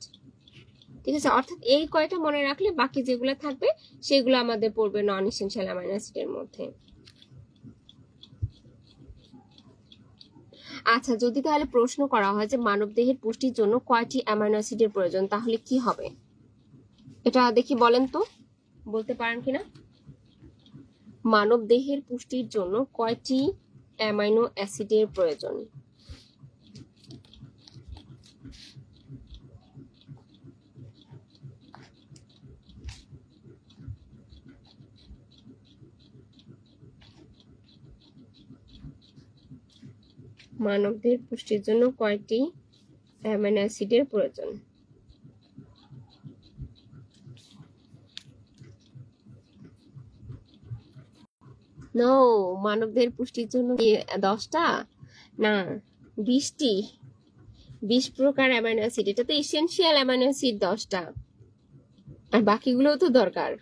ঠিক আছে, অর্থাৎ এই কয়টা মনে রাখলে বাকি যেগুলো থাকবে সেগুলো আমাদের পড়বে নন ইসেনশিয়াল অ্যামাইনো অ্যাসিডের মধ্যে। আচ্ছা, যদি তাহলে প্রশ্ন করা হয় যে মানবদেহের পুষ্টির জন্য কয়টি অ্যামাইনো অ্যাসিডের প্রয়োজন, তাহলে কি হবে? এটা দেখি বলেন তো, বলতে পারেন কিনা? মানবদেহের পুষ্টির জন্য কয়টি অ্যামাইনো অ্যাসিডের প্রয়োজন? মানবদেহের পুষ্টির জন্য কয়টি অ্যামাইনো অ্যাসিডের প্রয়োজন? নো, মানবদেহের পুষ্টির জন্য 10টা না, 20টি, 20 প্রকার অ্যামাইনো অ্যাসিড। এটা তো এসেনশিয়াল অ্যামাইনো অ্যাসিড 10টা, আর বাকিগুলোও তো দরকার।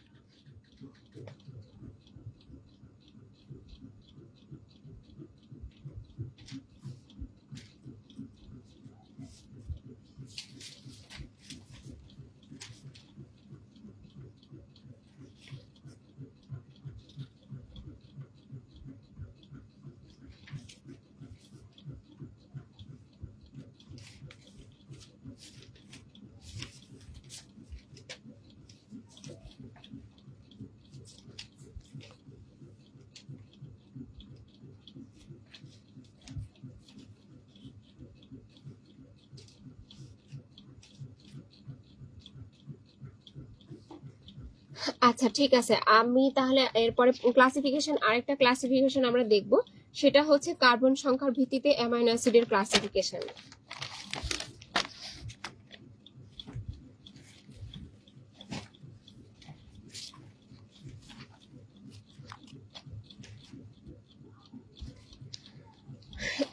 আচ্ছা ঠিক আছে, আমি তাহলে এরপরে ক্লাসিফিকেশন, আরেকটা ক্লাসিফিকেশন আমরা দেখব, সেটা হচ্ছে কার্বন সংখ্যার ভিত্তিতে অ্যামাইনো অ্যাসিডের ক্লাসিফিকেশন।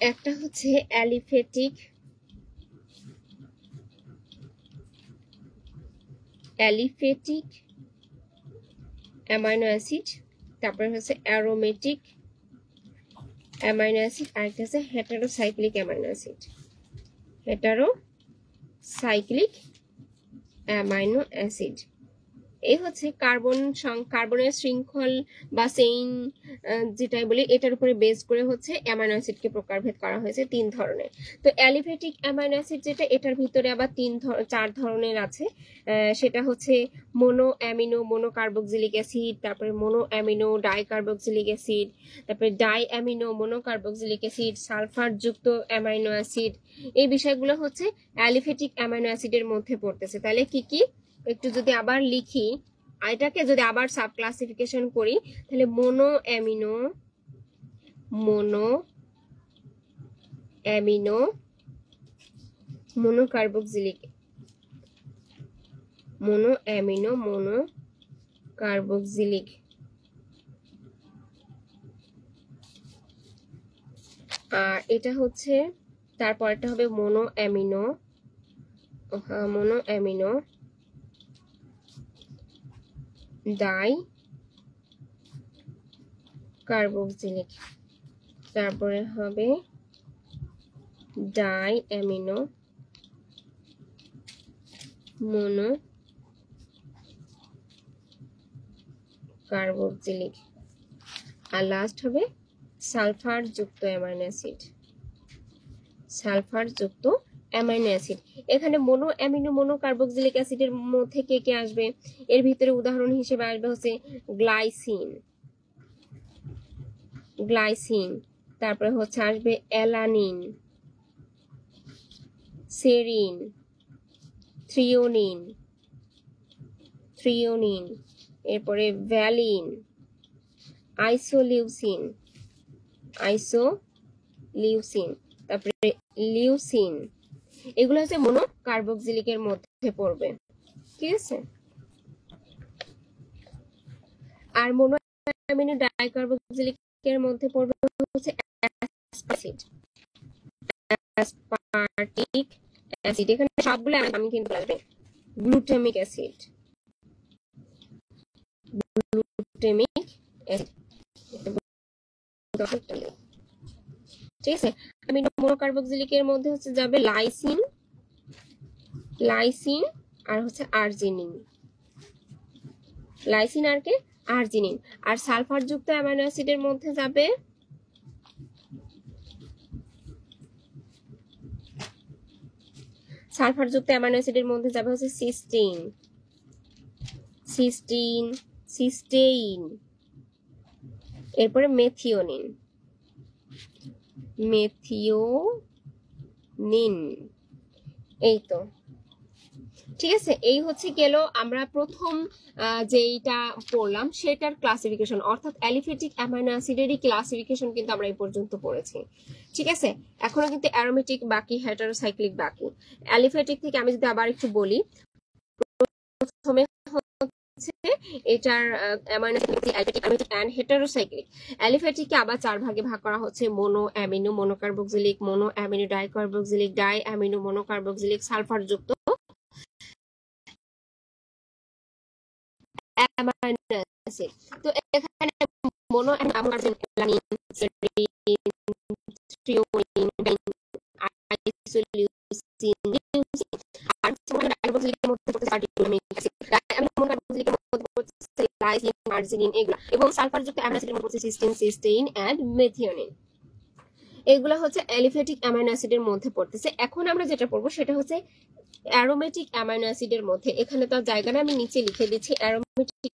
একটা হচ্ছে অ্যালিফেটিক, অ্যালিফেটিক অ্যামাইনো অ্যাসিড, তারপরে হচ্ছে অ্যারোমেটিক অ্যামাইনো অ্যাসিড, আরেকটা হচ্ছে heterocyclic amino acid, heterocyclic amino acid. এই হচ্ছে কার্বনের শৃঙ্খল বা চেইন যেটাই বলি, এটার উপরে বেস করে হচ্ছে অ্যামাইনো অ্যাসিডকে প্রকারভেদ করা হয়েছে 3 ধরনের। তো অ্যালিফ্যাটিক অ্যামাইনো অ্যাসিড যেটা, এটার ভিতরে আবার 4 ধরনের আছে। সেটা হচ্ছে মোনো অ্যামিনো মোনোকার্বক্সিলিক অ্যাসিড, তারপরে মোনো অ্যামিনো ডাইকার্বক্সিলিক অ্যাসিড, তারপরে ডাই অ্যামিনো মোনোকার্বক্সিলিক অ্যাসিড, সালফার যুক্ত অ্যামাইনো অ্যাসিড। এই বিষয়গুলো হচ্ছে অ্যালিফ্যাটিক অ্যামাইনো অ্যাসিডের মধ্যে পড়তেছে। তাহলে কি কি একটু যদি আবার লিখি, এটাকে যদি আবার সাব ক্লাসিফিকেশন করি, তাহলে মোনো অ্যামিনো মোনোকার্বক্সিলিক আর এটা হচ্ছে, তারপরটা হবে মোনো অ্যামিনো ডাই কার্বক্সিলিক, তারপরে হবে ডাই অ্যামিনো মোনো কার্বক্সিলিক, আর লাস্ট হবে সালফার যুক্ত অ্যামাইনো অ্যাসিড। এখানে মোনো অ্যামিনো মোনো কার্বক্সিলিক অ্যাসিডের মধ্যে কে কে আসবে? এর ভিতরে উদাহরণ হিসেবে আসবে হচ্ছে গ্লাইসিন, তারপরে হচ্ছে আসবে অ্যালানিন, সেরিন, থ্রিওনিন, এরপরে ভ্যালিন, আইসোলিউসিন, তারপরে লিউসিন। এগুলো হচ্ছে মোনো কার্বক্সিলিকের মধ্যে পড়বে, ঠিক আছে। আর মোনো অ্যামিনো ডাইকার্বক্সিলিকের মধ্যে পড়বে হচ্ছে অ্যাসপার্টিক অ্যাসিড। এখানে সবগুলো আমি কিন্তু আসবে গ্লুটামিক অ্যাসিড, ঠিক আছে। অ্যামিনো মোনোকার্বক্সিলিকের মধ্যে হচ্ছে যাবে লাইসিন আর হচ্ছে আর্জিনিন, আর সালফার যুক্ত অ্যামাইনো অ্যাসিডের মধ্যে যাবে হচ্ছে সিস্টেইন, এরপরে মেথিওনিন। এই তো, ঠিক আছে। এই হচ্ছে গেল আমরা প্রথম যেইটা পড়লাম সেটার ক্লাসিফিকেশন, অর্থাৎ অ্যালিফ্যাটিক অ্যামাইনো অ্যাসিডেরই ক্লাসিফিকেশন কিন্তু আমরা এই পর্যন্ত পড়েছি, ঠিক আছে। এখনো কিন্তু অ্যারোমেটিক বাকি, হেটারোসাইক্লিক বাকি। অ্যালিফ্যাটিক থেকে আমি যদি আবার একটু বলি, প্রথমে হচ্ছে এটার amino acid aliphatic, aromatic and heterocyclic. অ্যালিফ্যাটিককে আবার 4 ভাগে ভাগ করা হচ্ছে: mono amino monocarboxylic, mono amino dicarboxylic, di amino monocarboxylic, sulphur যুক্ত অ্যামাইনো অ্যাসিড। তো এখানে মোনো অ্যামিনো এবং সালফারযুক্ত অ্যামাইনো অ্যাসিডের মধ্যে সিস্টেইন এন্ড মেথিওনিন। এগুলো হচ্ছে অ্যালিফ্যাটিক অ্যামাইনো অ্যাসিডের মধ্যে পড়তেছে। এখন আমরা যেটা পড়বো সেটা হচ্ছে অ্যারোমেটিক অ্যামাইনো অ্যাসিডের মধ্যে। এখানে তার জায়গাটা আমি নিচে লিখে দিচ্ছি। অ্যারোমেটিক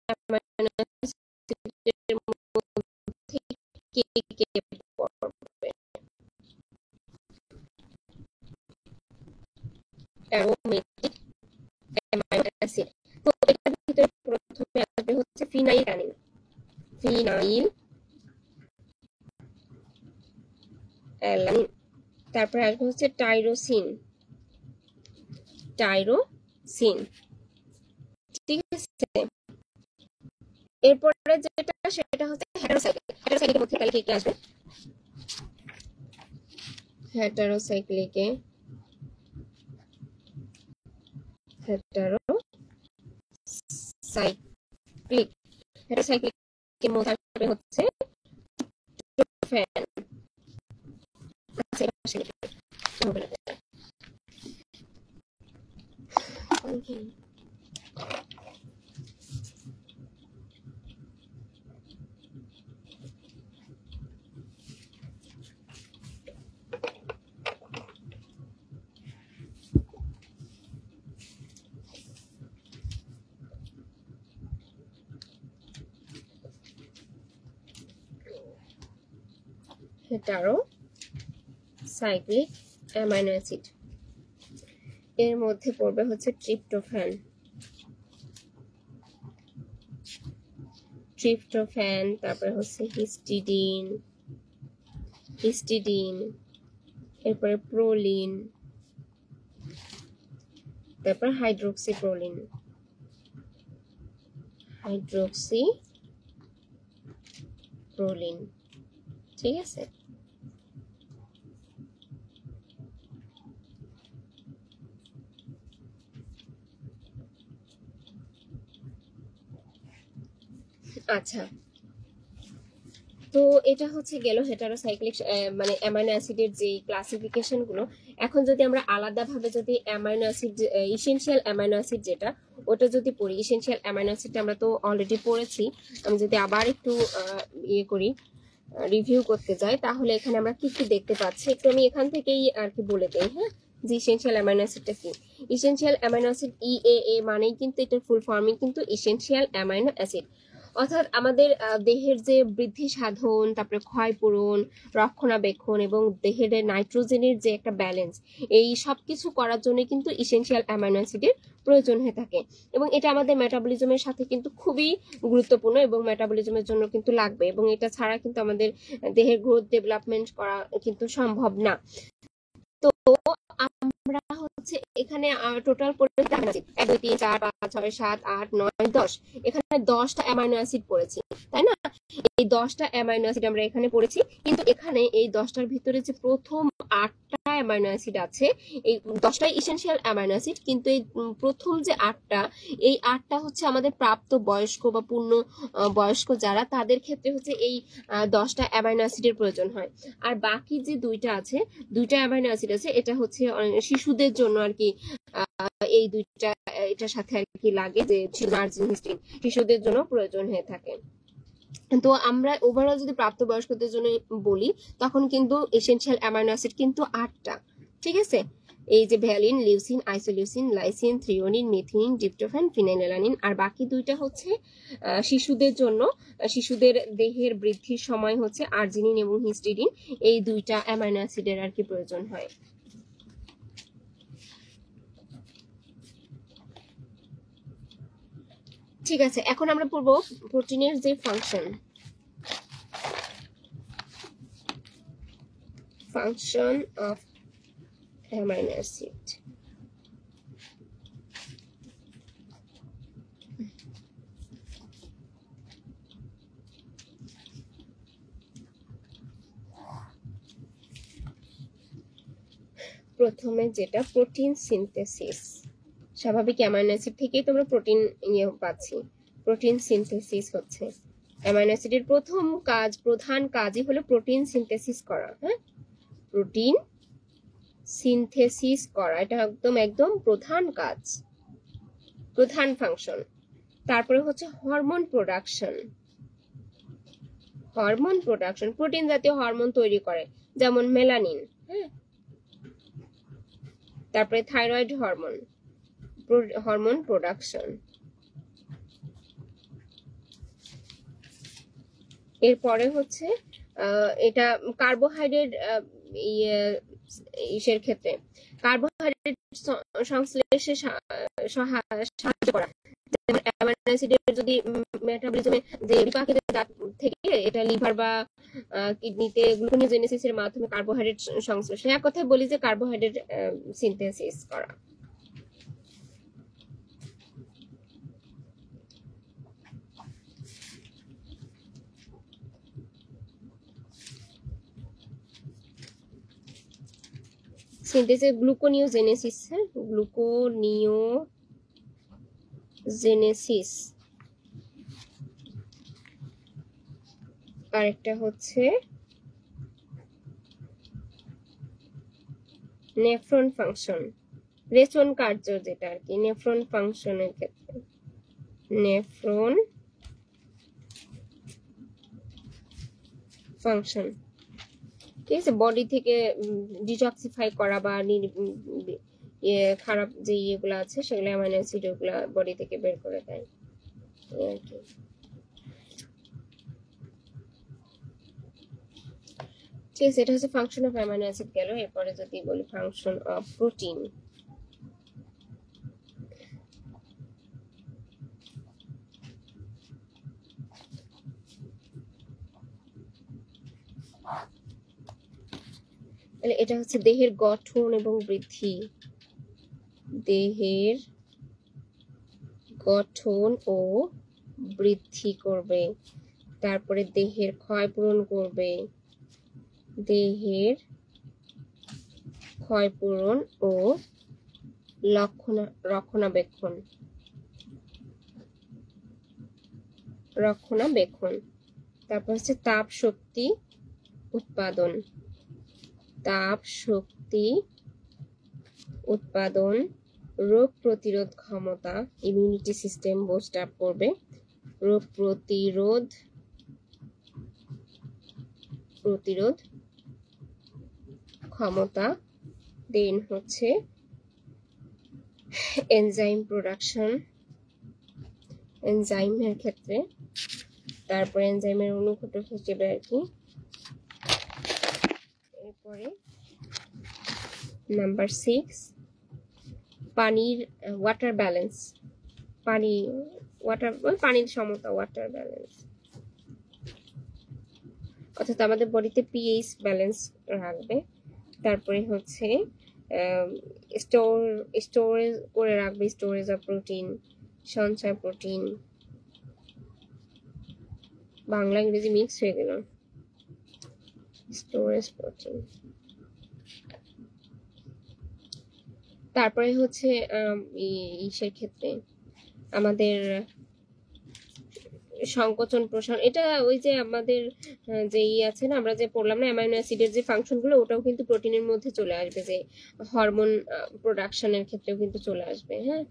অ্যামাইনো অ্যাসিডের মধ্যে কে কে পড়বে? Aromatic amino acid. তো এটার ভিতরে প্রথমে আসবে হচ্ছে ফিনাইল অ্যালানিন, তারপরে আসবে হচ্ছে টাইরোসিন, ঠিক আছে। এরপরে যেটা সেটা হচ্ছে হেটারোসাইক্লিকের মধ্যে তাহলে কি আসবে? হেটারোসাইক্লিকের মধ্যে আসবে হচ্ছে tryptophan. Hetero cyclic amino acid. এর মধ্যে পড়বে হচ্ছে ট্রিপ্টোফ্যান, তারপরে হচ্ছে হিস্টিডিন, এরপরে প্রোলিন, তারপর হাইড্রোক্সিপ্রোলিন, ঠিক আছে। আচ্ছা, তো এটা হচ্ছে গেল হেটারোসাইক্লিক মানে অ্যামাইনো অ্যাসিডের যে ক্লাসিফিকেশন গুলো। এখন যদি আমরা আলাদাভাবে যদি amino acid, essential amino acid যেটা, ওটা যদি পড়ি, ইসেনশিয়াল অ্যামাইনো অ্যাসিডটা আমরা তো অলরেডি পড়েছি। আমি যদি আবার একটু ইয়ে করি, রিভিউ করতে যাই, তাহলে এখানে আমরা কি কি দেখতে পাচ্ছি একটু আমি এখান থেকেই আর কি বলে দেই। হ্যাঁ, যে ইসেনশিয়াল অ্যামাইনো অ্যাসিডটা কি। ইসেনশিয়াল অ্যামাইনো অ্যাসিড ইএএ মানেই কিন্তু এটার ফুল ফর্মই কিন্তু ইসেনশিয়াল অ্যামাইনো অ্যাসিড। অর্থাৎ আমাদের দেহের যে বৃদ্ধি সাধন, তারপরে ক্ষয়পূরণ, রক্ষণাবেক্ষণ এবং দেহের নাইট্রোজেনের যে একটা ব্যালেন্স, এই সবকিছু করার জন্য কিন্তু ইসেনশিয়াল অ্যামাইনো অ্যাসিডের প্রয়োজন হয়ে থাকে। এবং এটা আমাদের মেটাবলিজমের সাথে কিন্তু খুবই গুরুত্বপূর্ণ এবং মেটাবলিজমের জন্য কিন্তু লাগবে, এবং এটা ছাড়া কিন্তু আমাদের দেহের গ্রোথ ডেভেলপমেন্ট করা কিন্তু সম্ভব না। তো আমরা হচ্ছে এখানে টোটাল পড়েছি 1 2 3 4 5 6 7 8 9 10, এখানে 10টা অ্যামাইনো অ্যাসিড পড়েছি, তাই না? এই 10টা অ্যামাইনো অ্যাসিড আমরা এখানে পড়েছি, কিন্তু এখানে এই 10টার ভিতরে যে প্রথম 8টা অ্যামাইনো অ্যাসিড আছে, এই 10টাই ইসেনশিয়াল অ্যামাইনো অ্যাসিড, কিন্তু এই প্রথম যে 8টা, এই 8টা হচ্ছে আমাদের প্রাপ্ত বয়স্ক বা পূর্ণ বয়স্ক যারা, তাদের ক্ষেত্রে হচ্ছে এই 10টা অ্যামাইনো অ্যাসিডের প্রয়োজন হয়। আর বাকি যে দুইটা আছে, দুইটা অ্যামাইনো অ্যাসিড আছে, এটা হচ্ছে শিশুদের জন্য আর কি, এই দুইটা এটার সাথে আর কি লাগে, যে শিশুদের জন্য প্রয়োজন হয়ে থাকে। তো আমরা ওভারঅল যদি প্রাপ্তবয়স্কদের জন্য বলি, তখন কিন্তু এসেনশিয়াল অ্যামাইনো অ্যাসিড কিন্তু 8টা, ঠিক আছে। এই যে valine, leucine, isoleucine, lysine, threonine, methionine, tryptophan, phenylalanine. আর বাকি দুইটা হচ্ছে শিশুদের জন্য, শিশুদের দেহের বৃদ্ধির সময় হচ্ছে আর্জিনিন এবং হিস্টিডিন, এই দুইটা অ্যামাইনো অ্যাসিডের আর কি প্রয়োজন হয়। ঠিক আছে, এখন আমরা পড়বো প্রোটিনের যে ফাংশন অফ অ্যামাইনো অ্যাসিড। প্রথমে যেটা প্রোটিন সিনথেসিস, স্বাভাবিক অ্যামাইনো অ্যাসিড থেকেই তোমরা প্রোটিন পাচ্ছি। প্রোটিন সিনথেসিস হচ্ছে অ্যামাইনো অ্যাসিডের প্রধান কাজই হলো প্রোটিন সিনথেসিস করা। হ্যাঁ, প্রোটিন সিনথেসিস করা, এটা একদম প্রধান কাজ, প্রধান ফাংশন। তারপরে হচ্ছে হরমোন প্রোডাকশন। প্রোটিন জাতীয় হরমোন তৈরি করে, যেমন মেলানিন। হ্যাঁ, তারপরে থাইরয়েড হরমোন প্রোডাকশন। এরপরে হচ্ছে এটা কার্বোহাইড্রেট ইসের ক্ষেত্রে, কার্বোহাইড্রেট সংশ্লেষে সাহায্য করা, যেমন অ্যামাইনো অ্যাসিডের যদি মেটাবলিজমে যে বিপাকের থেকে এটা লিভার বা কিডনিতে গ্লুকোনিওজেনেসিসের মাধ্যমে কার্বোহাইড্রেট সংশ্লেষ, এক কথায় বলি যে কার্বোহাইড্রেট সিনথেসিস করা। সিনথেসিস গ্লুকোনিওজেনেসিস, হ্যাঁ, গ্লুকোনিওজেনেসিস। আরেকটা হচ্ছে নেফ্রন ফাংশন, রেচন কার্য যেটা আর কি, নেফ্রন ফাংশনের ক্ষেত্রে, নেফ্রন ফাংশন, ঠিক আছে। বডি থেকে ডিটক্সিফাই করা বা খারাপ যে ইয়েগুলো আছে সেগুলো অ্যামাইনো অ্যাসিড ওগুলো বডি থেকে বের করে দেয় আর কি। ঠিক আছে, এটা হচ্ছে ফাংশন অফ অ্যামাইনো অ্যাসিড গেল। এরপরে যদি বলি ফাংশন অফ প্রোটিন, তাহলে এটা হচ্ছে দেহের গঠন এবং বৃদ্ধি, দেহের গঠন ও বৃদ্ধি করবে, তারপরে দেহের ক্ষয় পূরণ করবে, দেহের ক্ষয় পূরণ ও রক্ষণাবেক্ষণ, তারপর হচ্ছে তাপ শক্তি উৎপাদন, তাপ শক্তি উৎপাদন, রোগ প্রতিরোধ ক্ষমতা, ইমিউনিটি সিস্টেম বুস্ট আপ করবে, রোগ প্রতিরোধ ক্ষমতা, দেন হচ্ছে এনজাইম প্রোডাকশন, এনজাইমের ক্ষেত্রে, তারপরে এনজাইমের অনুঘটক হিসেবে আর কি। এরপরে নাম্বার 6 পানির ওয়াটার ব্যালেন্স, পানির সমতা, ওয়াটার ব্যালেন্স, অর্থাৎ আমাদের বডিতে পিএইচ ব্যালেন্স রাখবে। তারপরে হচ্ছে স্টোরেজ করে রাখবে, স্টোরেজ অফ প্রোটিন, সঞ্চয় প্রোটিন, বাংলা ইংরেজি মিক্স হয়ে গেল, স্টোরেজ প্রোটিন। তারপরে হচ্ছে ইসের ক্ষেত্রে আমাদের সংকোচন প্রসারণ, এটা ওই যে আমাদের যে আছে না, আমরা যে পড়লাম না অ্যামাইনো অ্যাসিডের যে ফাংশনগুলো, ওটাও কিন্তু প্রোটিনের মধ্যে চলে আসবে, যে হরমোন প্রোডাকশনের ক্ষেত্রেও কিন্তু চলে আসবে। হ্যাঁ,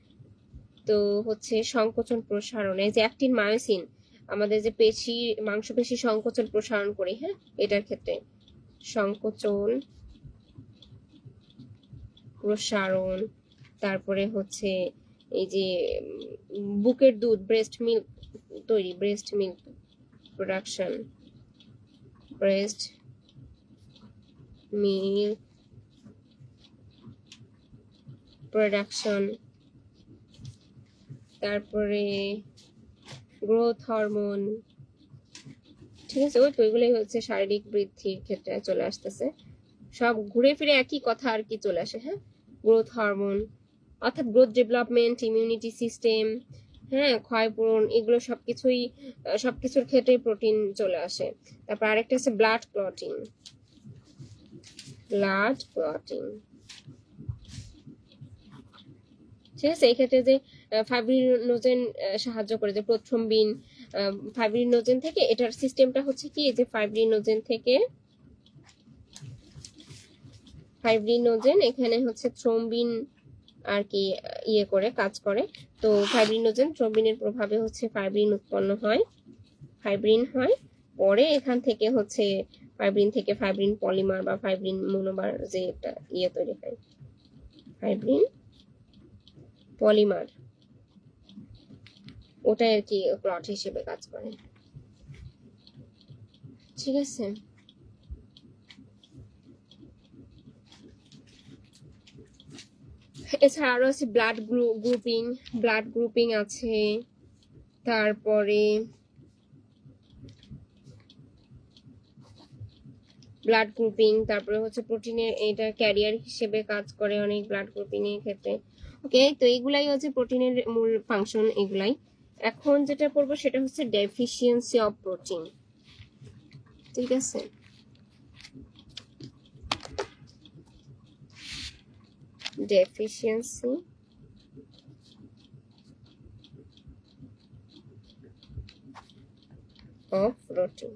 তো হচ্ছে সংকোচন প্রসারণ, এই যে অ্যাক্টিন মায়োসিন, আমাদের যে মাংসপেশি সংকোচন প্রসারণ করি, হ্যাঁ, এটার ক্ষেত্রে সংকোচন প্রসারণ। তারপরে হচ্ছে এই যে বুকের দুধ, ব্রেস্ট মিল্ক তৈরি, breast milk production, breast milk production, তারপরে গ্রোথ হরমোন। ঠিক আছে, ওইগুলোই হচ্ছে শারীরিক বৃদ্ধির ক্ষেত্রে চলে আসতেছে, সব ঘুরে ফিরে একই কথা আর কি চলে আসে। হ্যাঁ, গ্রোথ হরমোন অর্থাৎ গ্রোথ ডেভেলপমেন্ট, ইমিউনিটি সিস্টেম, হ্যাঁ, ক্ষয় পূরণ, এগুলো সবকিছুর ক্ষেত্রে প্রোটিন চলে আসে। তারপর আরেকটা আছে ব্লাড ক্লটিং, ঠিক আছে। এই ক্ষেত্রে যে ফাইব্রিনোজেন সাহায্য করে, যে প্রথ্রম্বিন, ফাইব্রিনোজেন থেকে, এটার সিস্টেমটা হচ্ছে কি, যে ফাইব্রিনোজেন এখানে হচ্ছে থ্রম্বিন আর কি ইয়ে করে কাজ করে। তো ফাইব্রিনোজেন থ্রম্বিনের প্রভাবে হচ্ছে ফাইব্রিন উৎপন্ন হয়, পরে এখান থেকে হচ্ছে ফাইব্রিন থেকে ফাইব্রিন পলিমার বা ফাইব্রিন মনোমার যে একটা ইয়ে তৈরি হয়, ফাইব্রিন পলিমার, ওটাই আর কি ক্লট হিসেবে কাজ করে। ঠিক আছে, এছাড়া আরো আছে ব্লাড গ্রুপিং আছে, তারপরে ব্লাড গ্রুপিং, তারপরে হচ্ছে প্রোটিনের এটা ক্যারিয়ার হিসেবে কাজ করে অনেক ব্লাড গ্রুপিং এর ক্ষেত্রে। ওকে, তো এইগুলাই হচ্ছে প্রোটিনের মূল ফাংশন এগুলাই। এখন যেটা পড়বো সেটা হচ্ছে ডেফিসিয়েন্সি অফ প্রোটিন। ঠিক আছে, ডেফিসিয়েন্সি অফ প্রোটিন।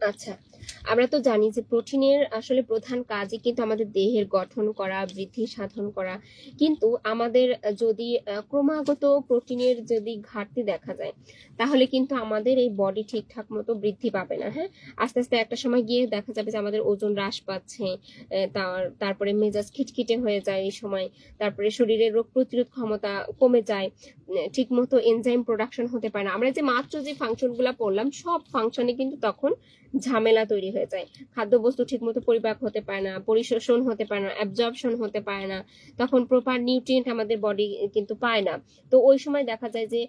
আচ্ছা, আমরা তো জানি যে প্রোটিনের আসলে প্রধান কাজই কিন্তু আমাদের দেহের গঠন করা, বৃদ্ধি সাধন করা। কিন্তু আমাদের যদি ক্রমাগত প্রোটিনের যদি ঘাটতি দেখা যায়, তাহলে কিন্তু আমাদের এই বডি ঠিকঠাক মতো বৃদ্ধি পাবে না। হ্যাঁ, আস্তে আস্তে একটা সময় গিয়ে দেখা যাবে যে আমাদের ওজন হ্রাস পাচ্ছে, তারপরে মেজাজ খিটখিটে হয়ে যায় এই সময়, তারপরে শরীরের রোগ প্রতিরোধ ক্ষমতা কমে যায়, ঠিক মতো এনজাইম প্রোডাকশন হতে পারে না। আমরা যে মাত্র যে ফাংশনগুলো পড়লাম, সব ফাংশনে কিন্তু তখন ঝামেলা তৈরি হয়ে যায়। খাদ্যবস্তু ঠিকমতো পরিপাক হতে পারে না, পরিশোষণ হতে পারে না, অ্যাবজর্পশন হতে পারে না, তখন প্রপার নিউট্রিয়েন্ট আমাদের বডি কিন্তু পায় না। তো ওই সময় দেখা যায় যে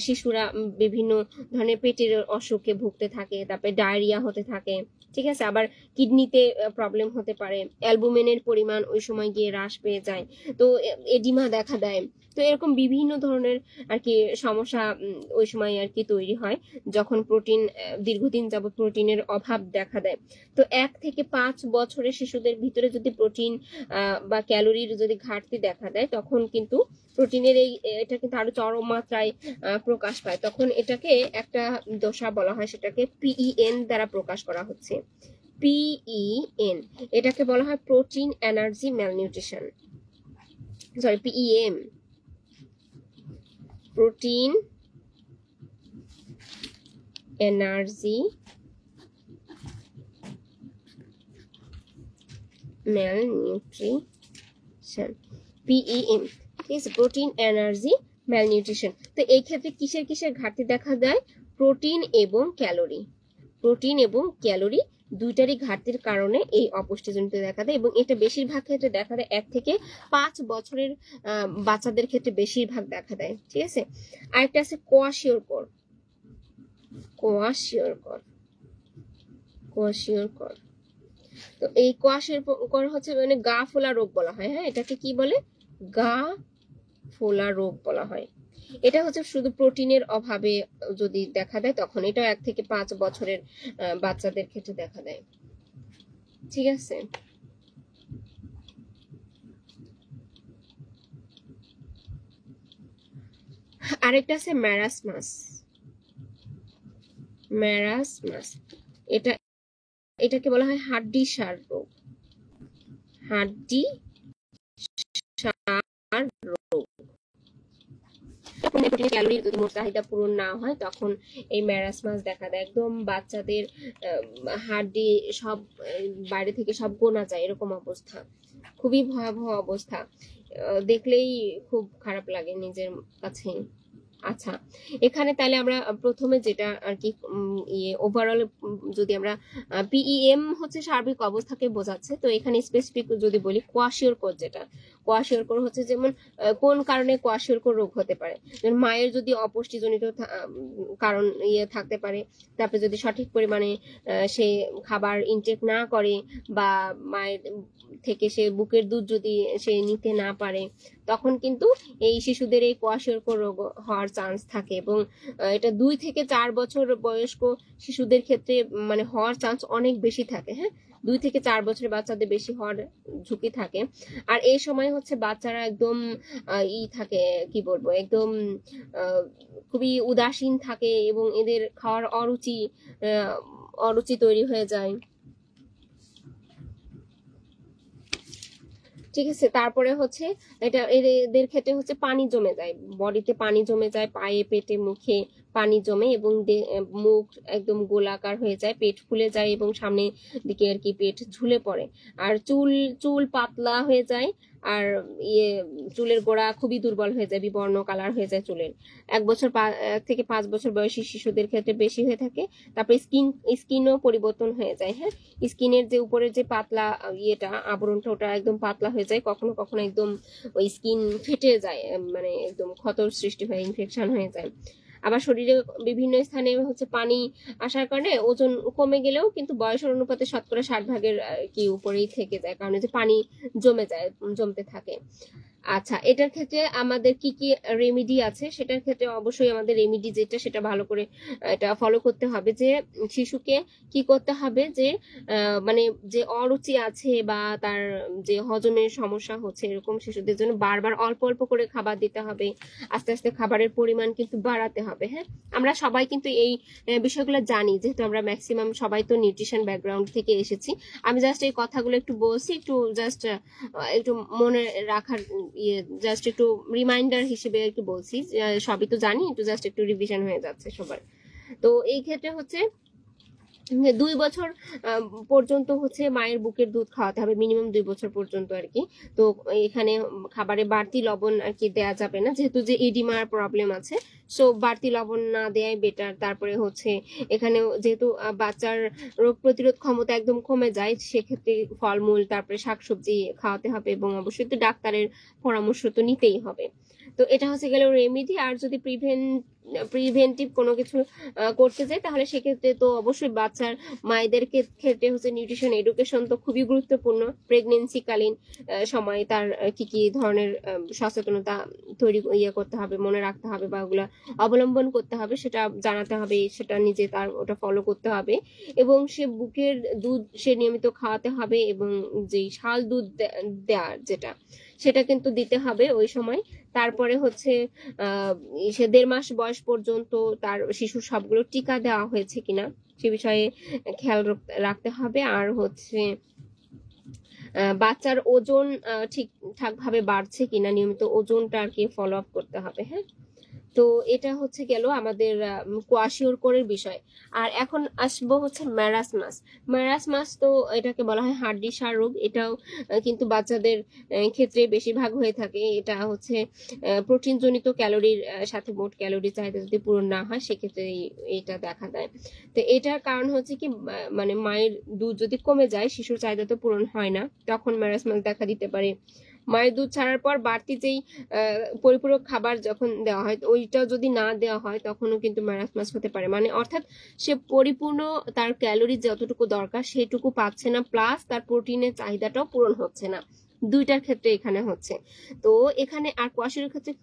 শিশুরা বিভিন্ন ধরনের পেটের অসুখে ভুগতে থাকে, তারপরে ডায়রিয়া হতে থাকে, ঠিক আছে। আবার কিডনিতে প্রবলেম হতে পারে, অ্যালবুমিনের পরিমাণ ওই সময় গিয়ে হ্রাস পেয়ে যায়, তো এডিমা দেখা দেয়। তো এরকম বিভিন্ন ধরনের আর কি সমস্যা ওই সময় আর কি তৈরি হয়, যখন প্রোটিন দীর্ঘদিন যাবত প্রোটিনের অভাব দেখা দেয়। তো 1 থেকে 5 বছরের শিশুদের ভিতরে যদি প্রোটিন বা ক্যালোরির যদি ঘাটতি দেখা দেয়, তখন কিন্তু প্রোটিনের এটা কিন্তু আরো চরম মাত্রায় প্রকাশ পায়। তখন এটাকে একটা দশা বলা হয়, সেটাকে PEN দ্বারা প্রকাশ করা হচ্ছে। PEN, এটাকে বলা হয় protein energy malnutrition, sorry PEM, protein energy malnutrition, PEM, ঠিক আছে, প্রোটিন এনার্জি ম্যালনিউট্রিশন। তো এই ক্ষেত্রে কিসের কিসের ঘাটতি দেখা যায়? প্রোটিন এবং ক্যালোরি, প্রোটিন এবং ক্যালোরি দুইটারই ঘাটতির কারণে এই অপুষ্টিজনিত দেখা দেয়, এবং এটা বেশিরভাগ ক্ষেত্রে দেখা দেয় 1 থেকে 5 বছরের বাচ্চাদের ক্ষেত্রে বেশিরভাগ দেখা দেয়, ঠিক আছে। আরেকটা আছে কোয়াশিওরকর, কোয়াশিওরকর, কোয়াশিওরকর। তো এই কোয়াশিওরকর হচ্ছে মানে গা ফোলা রোগ বলা হয়। হ্যাঁ, এটাকে কি বলে? গা ফোলা রোগ বলা হয়। এটা হচ্ছে শুধু প্রোটিনের অভাবে যদি দেখা দেয়, তখন এটা 1 থেকে 5 বছরের বাচ্চাদের ক্ষেত্রে দেখা দেয়, ঠিক আছে। আরেকটা আছে ম্যারাসমাস, ম্যারাসমাস। এটাকে বলা হয় হাড্ডি সার রোগ, হাড্ডি সার রোগ। প্রোটিন ক্যালোরি যদি মোট চাহিদা পূরণ না হয়, তখন এই ম্যারাসমাস দেখা দেয়। একদম বাচ্চাদের হাড্ডি সব বাইরে থেকে সব গোনা যায়, এরকম অবস্থা, খুবই ভয়াবহ অবস্থা, দেখলেই খুব খারাপ লাগে নিজের কাছে। আচ্ছা, এখানে তাহলে আমরা প্রথমে যেটা আর কি ওভারঅল যদি আমরা PEM হচ্ছে সার্বিক অবস্থাকে বোঝাচ্ছে, তো এখানে স্পেসিফিক যদি বলি কোয়াশিওরকর, যেটা কোয়াশিওরকর হচ্ছে যেমন কোন কারণে কোয়াশিওরকর রোগ হতে পারে, যেমন মায়ের যদি অপুষ্টিজনিত কারণ থাকতে পারে, তারপরে যদি সঠিক পরিমাণে সে খাবার ইনটেক না করে, বা মায়ের থেকে সে বুকের দুধ যদি সে নিতে না পারে, তখন কিন্তু এই শিশুদের এই কোয়াশিওরকর রোগ হওয়ার চান্স থাকে। এবং এটা 2 থেকে 4 বছর বয়স্ক শিশুদের ক্ষেত্রে মানে হওয়ার চান্স অনেক বেশি থাকে। হ্যাঁ, 2 থেকে 4 বছরের বাচ্চাদের বেশি হওয়ার ঝুঁকি থাকে। আর এই সময় হচ্ছে বাচ্চারা একদম থাকে, কি বলবো, একদম খুবই উদাসীন থাকে, এবং এদের খাওয়ার অরুচি তৈরি হয়ে যায়, ঠিক আছে। তারপরে হচ্ছে এটা এদের ক্ষেত্রে হচ্ছে পানি জমে যায়, বডিতে পানি জমে যায়, পায়ে পেটে মুখে পানি জমে, এবং মুখ একদম গোলাকার হয়ে যায়, পেট ফুলে যায়, এবং সামনে দিকে আর কি পেট ঝুলে পড়ে। আর চুল পাতলা হয়ে যায়, আর চুলের গোড়া খুবই দুর্বল হয়ে যায়, বিবর্ণ কালার হয়ে যায় চুলের। 1 থেকে 5 বছর বয়সী শিশুদের ক্ষেত্রে বেশি হয়ে থাকে। তারপরে স্কিনও পরিবর্তন হয়ে যায়। হ্যাঁ, স্কিনের যে উপরের যে পাতলা আবরণটা, ওটা একদম পাতলা হয়ে যায়, কখনো কখনো একদম ওই স্কিন ফেটে যায়, মানে একদম ক্ষতর সৃষ্টি হয়, ইনফেকশন হয়ে যায়। আবার শরীরে বিভিন্ন স্থানে হচ্ছে পানি আসার কারণে ওজন কমে গেলেও কিন্তু বয়সের অনুপাতে শতকরা 60 ভাগের কি উপরেই থেকে যায়, কারণ যে পানি জমে যায়, জমতে থাকে। আচ্ছা, এটার ক্ষেত্রে আমাদের কি কি রেমেডি আছে, সেটার ক্ষেত্রে অবশ্যই আমাদের রেমেডি যেটা সেটা ভালো করে এটা ফলো করতে হবে, যে শিশুকে কি করতে হবে, যে মানে যে অরুচি আছে বা তার যে হজমের সমস্যা হচ্ছে এরকম শিশুদের জন্য বারবার অল্প অল্প করে খাবার দিতে হবে, আস্তে আস্তে খাবারের পরিমাণ কিন্তু বাড়াতে হবে। হ্যাঁ, আমরা সবাই কিন্তু এই বিষয়গুলো জানি, যেহেতু আমরা ম্যাক্সিমাম সবাই তো নিউট্রিশন ব্যাকগ্রাউন্ড থেকে এসেছি। আমি জাস্ট এই কথাগুলো একটু বলছি, একটু জাস্ট একটু মনে রাখার ইয়ে, জাস্ট একটু রিমাইন্ডার হিসেবে একটু বলছি, সবই তো জানি, একটু জাস্ট একটু রিভিশন হয়ে যাচ্ছে সবার। তো এই ক্ষেত্রে হচ্ছে 2 বছর পর্যন্ত হচ্ছে মায়ের বুকের দুধ খাওয়াতে হবে, মিনিমাম 2 বছর পর্যন্ত আর কি। তো এখানে খাবারে বাড়তি লবণ আর কি দেওয়া যাবে না, যেহেতু যে এডিমার প্রবলেম আছে, সো বাড়তি লবণ না দেয়াই বেটার। তারপরে হচ্ছে এখানে যেহেতু বাচ্চার রোগ প্রতিরোধ ক্ষমতা একদম কমে যায়, সেক্ষেত্রে ফলমূল তারপরে শাকসবজি খাওয়াতে হবে, এবং অবশ্যই তো ডাক্তারের পরামর্শ তো নিতেই হবে। তো এটা হচ্ছে গেল রেমেডি। আর যদি প্রিভেন্টিভ কোনো কিছু করতে চাই, তাহলে সেক্ষেত্রে তো অবশ্যই বাচ্চার মায়েদের ক্ষেত্রে হচ্ছে নিউট্রিশন এডুকেশন তো খুবই গুরুত্বপূর্ণ। প্রেগনেন্সি কালীন সময় তার কি কি ধরনের সচেতনতা তৈরি করতে হবে, মনে রাখতে হবে, বা ওগুলা অবলম্বন করতে হবে, সেটা জানাতে হবে, সেটা নিজে তার ওটা ফলো করতে হবে। এবং সে বুকের দুধ সে নিয়মিত খাওয়াতে হবে, এবং যেই শাল দুধ দেওয়ার যেটা, সেটা কিন্তু দিতে হবে ওই সময়। তারপরে হচ্ছে সে 1.5 মাস বয়স পর্যন্ত তার শিশুর সবগুলো টিকা দেওয়া হয়েছে কিনা সে বিষয়ে খেয়াল রাখতে হবে। আর হচ্ছে বাচ্চার ওজন ঠিকঠাক ভাবে বাড়ছে কিনা, নিয়মিত ওজনটা আর কি ফলো আপ করতে হবে। হ্যাঁ, তো এটা হচ্ছে গেল আমাদের কোয়াশিওরকোরের বিষয়। আর এখন আসবো হচ্ছে ম্যারাসমাস। ম্যারাসমাস তো এটাকে বলা হয় হাড্ডিসার রোগ। এটাও কিন্তু বাচ্চাদের ক্ষেত্রে বেশিরভাগ হয়ে থাকে। এটা হচ্ছে প্রোটিন জনিত ক্যালোরির সাথে মোট ক্যালোরি চাহিদা যদি পূরণ না হয়, সেক্ষেত্রে এটা দেখা দেয়। তো এটার কারণ হচ্ছে কি, মানে মায়ের দুধ যদি কমে যায়, শিশুর চাহিদা তো পূরণ হয় না, তখন ম্যারাসমাস দেখা দিতে পারে। মায়ের দুধ ছাড়ার পর বাড়তি যেই পরিপূরক খাবার যখন দেওয়া হয়, ওইটা যদি না দেওয়া হয়, তখনও কিন্তু ম্যারাসমাস হতে পারে। মানে অর্থাৎ সে পরিপূর্ণ তার ক্যালোরি যতটুকু দরকার সেটুকু পাচ্ছে না, প্লাস তার প্রোটিনের চাহিদাটাও পূরণ হচ্ছে না। দুইটার ক্ষেত্রে এখানে হচ্ছে। তো এখানে আর কোয়াশিওর ক্ষেত্রে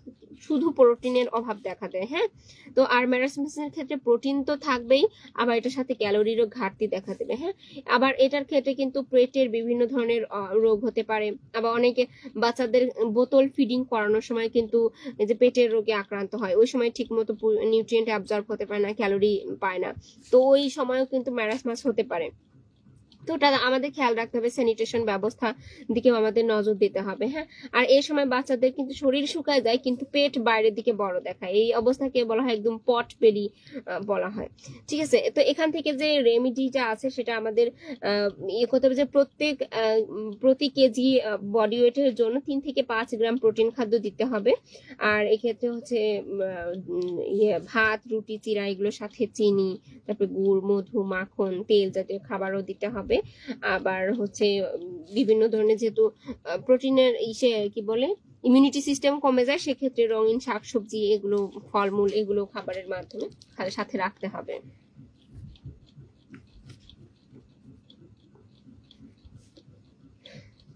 শুধু প্রোটিনের অভাব দেখা দেয়। হ্যাঁ, তো আর ম্যারাসমাসের ক্ষেত্রে প্রোটিন তো থাকবেই, আবার এটার সাথে ক্যালোরিরও ঘাটতি দেখা দেবে। হ্যাঁ, আবার এটার ক্ষেত্রে কিন্তু পেটের বিভিন্ন ধরনের রোগ হতে পারে। আবার অনেকে বাচ্চাদের বোতল ফিডিং করানোর সময় কিন্তু এই যে পেটের রোগে আক্রান্ত হয়, ওই সময় ঠিক মতো নিউট্রিয়েন্ট অ্যাবজর্ব হতে পারে না, ক্যালোরি পায় না, তো ওই সময়ও কিন্তু ম্যারাসমাস হতে পারে। তো ওটা আমাদের খেয়াল রাখতে হবে, স্যানিটেশন ব্যবস্থা দিকেও আমাদের নজর দিতে হবে। হ্যাঁ, আর এই সময় বাচ্চাদের কিন্তু শরীর শুকায় যায় কিন্তু পেট বাইরের দিকে বড় দেখায়, এই অবস্থাকে বলা হয় একদম পট বেলি বলা হয়। ঠিক আছে, তো এখান থেকে যে রেমিডিটা আছে সেটা আমাদের ইয়ে করতে হবে, যে প্রতি কেজি বডি ওয়েটের জন্য 3 থেকে 5 গ্রাম প্রোটিন খাদ্য দিতে হবে। আর এক্ষেত্রে হচ্ছে ভাত, রুটি, চিড়া এগুলোর সাথে চিনি, তারপরে গুড়, মধু, মাখন, তেল জাতীয় খাবারও দিতে হবে। আবার হচ্ছে বিভিন্ন ধরনের, যেহেতু প্রোটিনের কি বলে ইমিউনিটি সিস্টেম কমে যায়, সেক্ষেত্রে রঙিন শাকসবজি এগুলো, ফলমূল এগুলো খাবারের মাধ্যমে সাথে রাখতে হবে।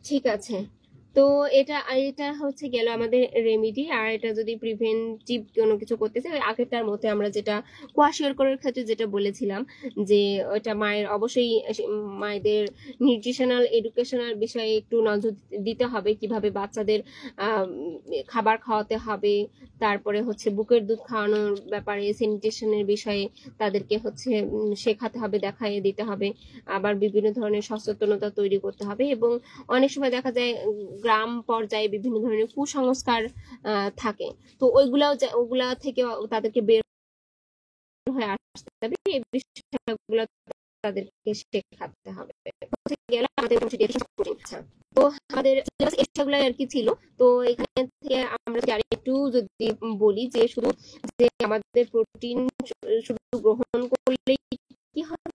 ঠিক আছে, তো এটা হচ্ছে গেল আমাদের রেমিডি। আর এটা যদি প্রিভেন্টিভ কোনো কিছু করতে চাই, আগেরটার মধ্যে আমরা যেটা কোয়াশিওরকোরের ক্ষেত্রে যেটা বলেছিলাম, যে ওটা মায়ের অবশ্যই মায়েদের নিউট্রিশনাল এডুকেশনাল বিষয়ে একটু নজর দিতে হবে, কিভাবে বাচ্চাদের খাবার খাওয়াতে হবে, তারপরে হচ্ছে বুকের দুধ খাওয়ানোর ব্যাপারে স্যানিটেশনের বিষয়ে তাদেরকে হচ্ছে শেখাতে হবে, দেখাইয়ে দিতে হবে। আবার বিভিন্ন ধরনের সচেতনতা তৈরি করতে হবে। এবং অনেক সময় দেখা যায় গ্রাম পর্যায়ে বিভিন্ন ধরনের কুসংস্কার থাকে, তো ওগুলা থেকে তাদেরকে বের হয়ে আসতে হবে, এই বিষয়গুলো তাদেরকে শেখাতে হবে। আচ্ছা, তো আমাদের এগুলো আর কি ছিল। তো এখানে থেকে আমরা একটু যদি বলি, যে শুধু যে আমাদের প্রোটিন শুধু গ্রহণ করলেই কি হবে,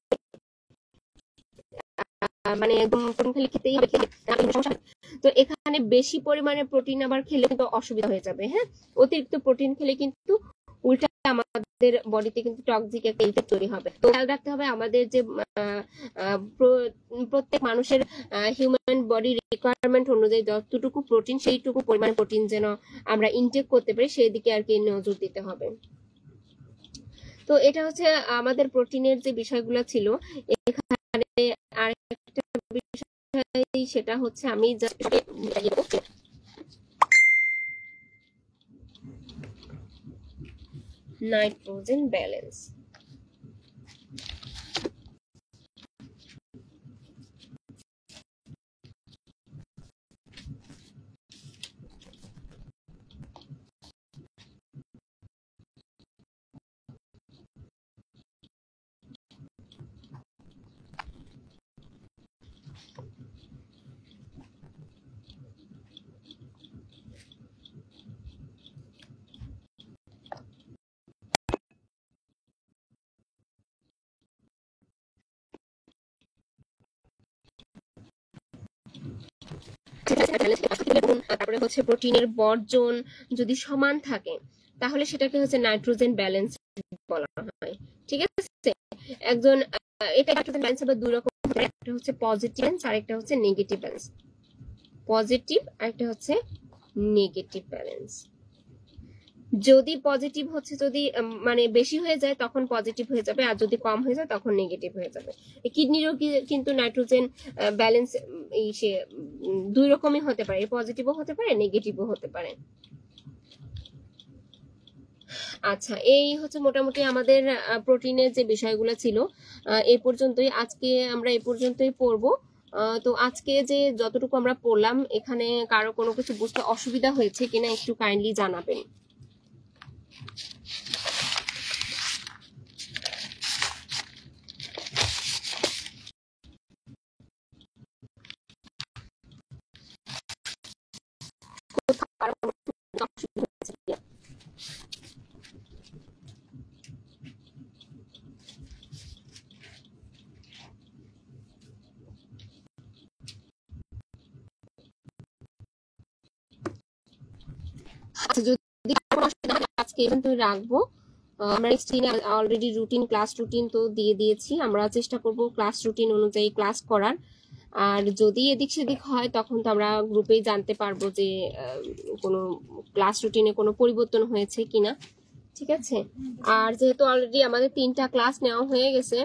মানে একদম প্রোটিন খেলে খেতেই হবে, তো এখানে বেশি পরিমাণে প্রোটিন আবার খেলে কিন্তু অসুবিধা হয়ে যাবে। হ্যাঁ, অতিরিক্ত প্রোটিন খেলে কিন্তু উল্টা আমাদের আমাদের বডিতে কিন্তু টক্সিক একটা ইফেক্ট তৈরি হবে। তো খেয়াল রাখতে হবে আমাদের যে প্রত্যেক মানুষের হিউম্যান বডি রিকোয়ারমেন্ট অনুযায়ী যতটুকু প্রোটিন সেইটুকু পরিমাণ প্রোটিন যেন আমরা ইনটেক করতে পারি সেই দিকে আর কি নজর দিতে হবে। তো এটা হচ্ছে আমাদের প্রোটিনের যে বিষয়গুলো ছিল। এখানে আরেকটা বিষয় সেটা হচ্ছে আমি জাস্ট নাইট্রোজেন ব্যালেন্স। তারপরে হচ্ছে প্রোটিনের বর্জন যদি সমান থাকে তাহলে সেটাকে হচ্ছে নাইট্রোজেন ব্যালেন্স বলা হয়। ঠিক আছে, একজন এটা নাইট্রোজেন ব্যালেন্স হবে দুই রকম, একটা হচ্ছে পজিটিভ ব্যালেন্স আর একটা হচ্ছে নেগেটিভ ব্যালেন্স। পজিটিভ আর একটা হচ্ছে নেগেটিভ ব্যালেন্স। যদি পজিটিভ হচ্ছে যদি মানে বেশি হয়ে যায় তখন পজিটিভ হয়ে যাবে, আর যদি কম হয়ে যায় তখন নেগেটিভ হয়ে যাবে। কিডনিরও কিন্তু নাইট্রোজেন ব্যালেন্স সে দুই রকমই হতে পারে, পজিটিভও হতে পারে নেগেটিভও হতে পারে। আচ্ছা, এই হচ্ছে মোটামুটি আমাদের প্রোটিনের যে বিষয়গুলো ছিল এই পর্যন্তই। আজকে আমরা এই পর্যন্তই পড়বো। তো আজকে যে যতটুকু আমরা পড়লাম এখানে কারো কোনো কিছু বুঝতে অসুবিধা হয়েছে কিনা একটু কাইন্ডলি জানাবেন। আচ্ছা, যদি আজকে এখানে রাখবো। আমরা নেক্সট দিনে অলরেডি রুটিন ক্লাস রুটিন তো দিয়ে দিয়েছি, আমরা চেষ্টা করব ক্লাস রুটিন অনুযায়ী ক্লাস করার। আর যদি এদিক সেদিক হয় তখন তো আমরা গ্রুপেই জানতে পারবো যে কোনো ক্লাস রুটিনে কোনো পরিবর্তন হয়েছে কিনা। ঠিক আছে, আর যেহেতু অলরেডি আমাদের 3টা ক্লাস নেওয়া হয়ে গেছে,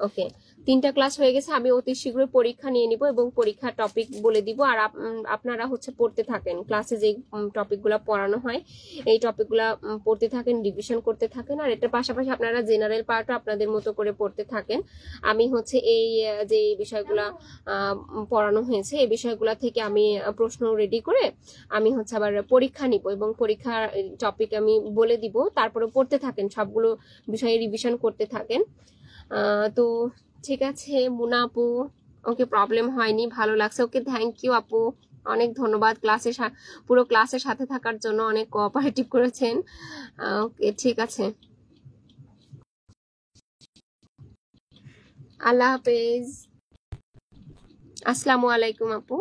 ওকে 3টা ক্লাস হয়ে গেছে, আমি অতি শীঘ্রই পরীক্ষা নিয়ে নিব এবং পরীক্ষার টপিক বলে দিব। আর আপনারা হচ্ছে পড়তে থাকেন, ক্লাসে যে টপিকগুলো পড়ানো হয় এই টপিকগুলো পড়তে থাকেন, রিভিশন করতে থাকেন। আর এটার পাশাপাশি আপনারা জেনারেল পার্টও আপনাদের মতো করে পড়তে থাকেন। আমি হচ্ছে এই যে বিষয়গুলা পড়ানো হয়েছে এই বিষয়গুলা থেকে আমি প্রশ্ন রেডি করে আমি হচ্ছে আবার পরীক্ষা নিব এবং পরীক্ষার টপিক আমি বলে দিব, তারপরে পড়তে থাকেন, সবগুলো বিষয়ে রিভিশন করতে থাকেন। তো ঠিক আছে মুনা আপু, ওকে প্রবলেম হয়নি, ভালো লাগছে। ওকে থ্যাংক ইউ আপু, অনেক ধন্যবাদ ক্লাসে পুরো ক্লাসের সাথে থাকার জন্য, অনেক কোঅপারেটিভ করেছেন। ওকে ঠিক আছে, আল্লাহ হাফেজ, আসসালামু আলাইকুম আপু।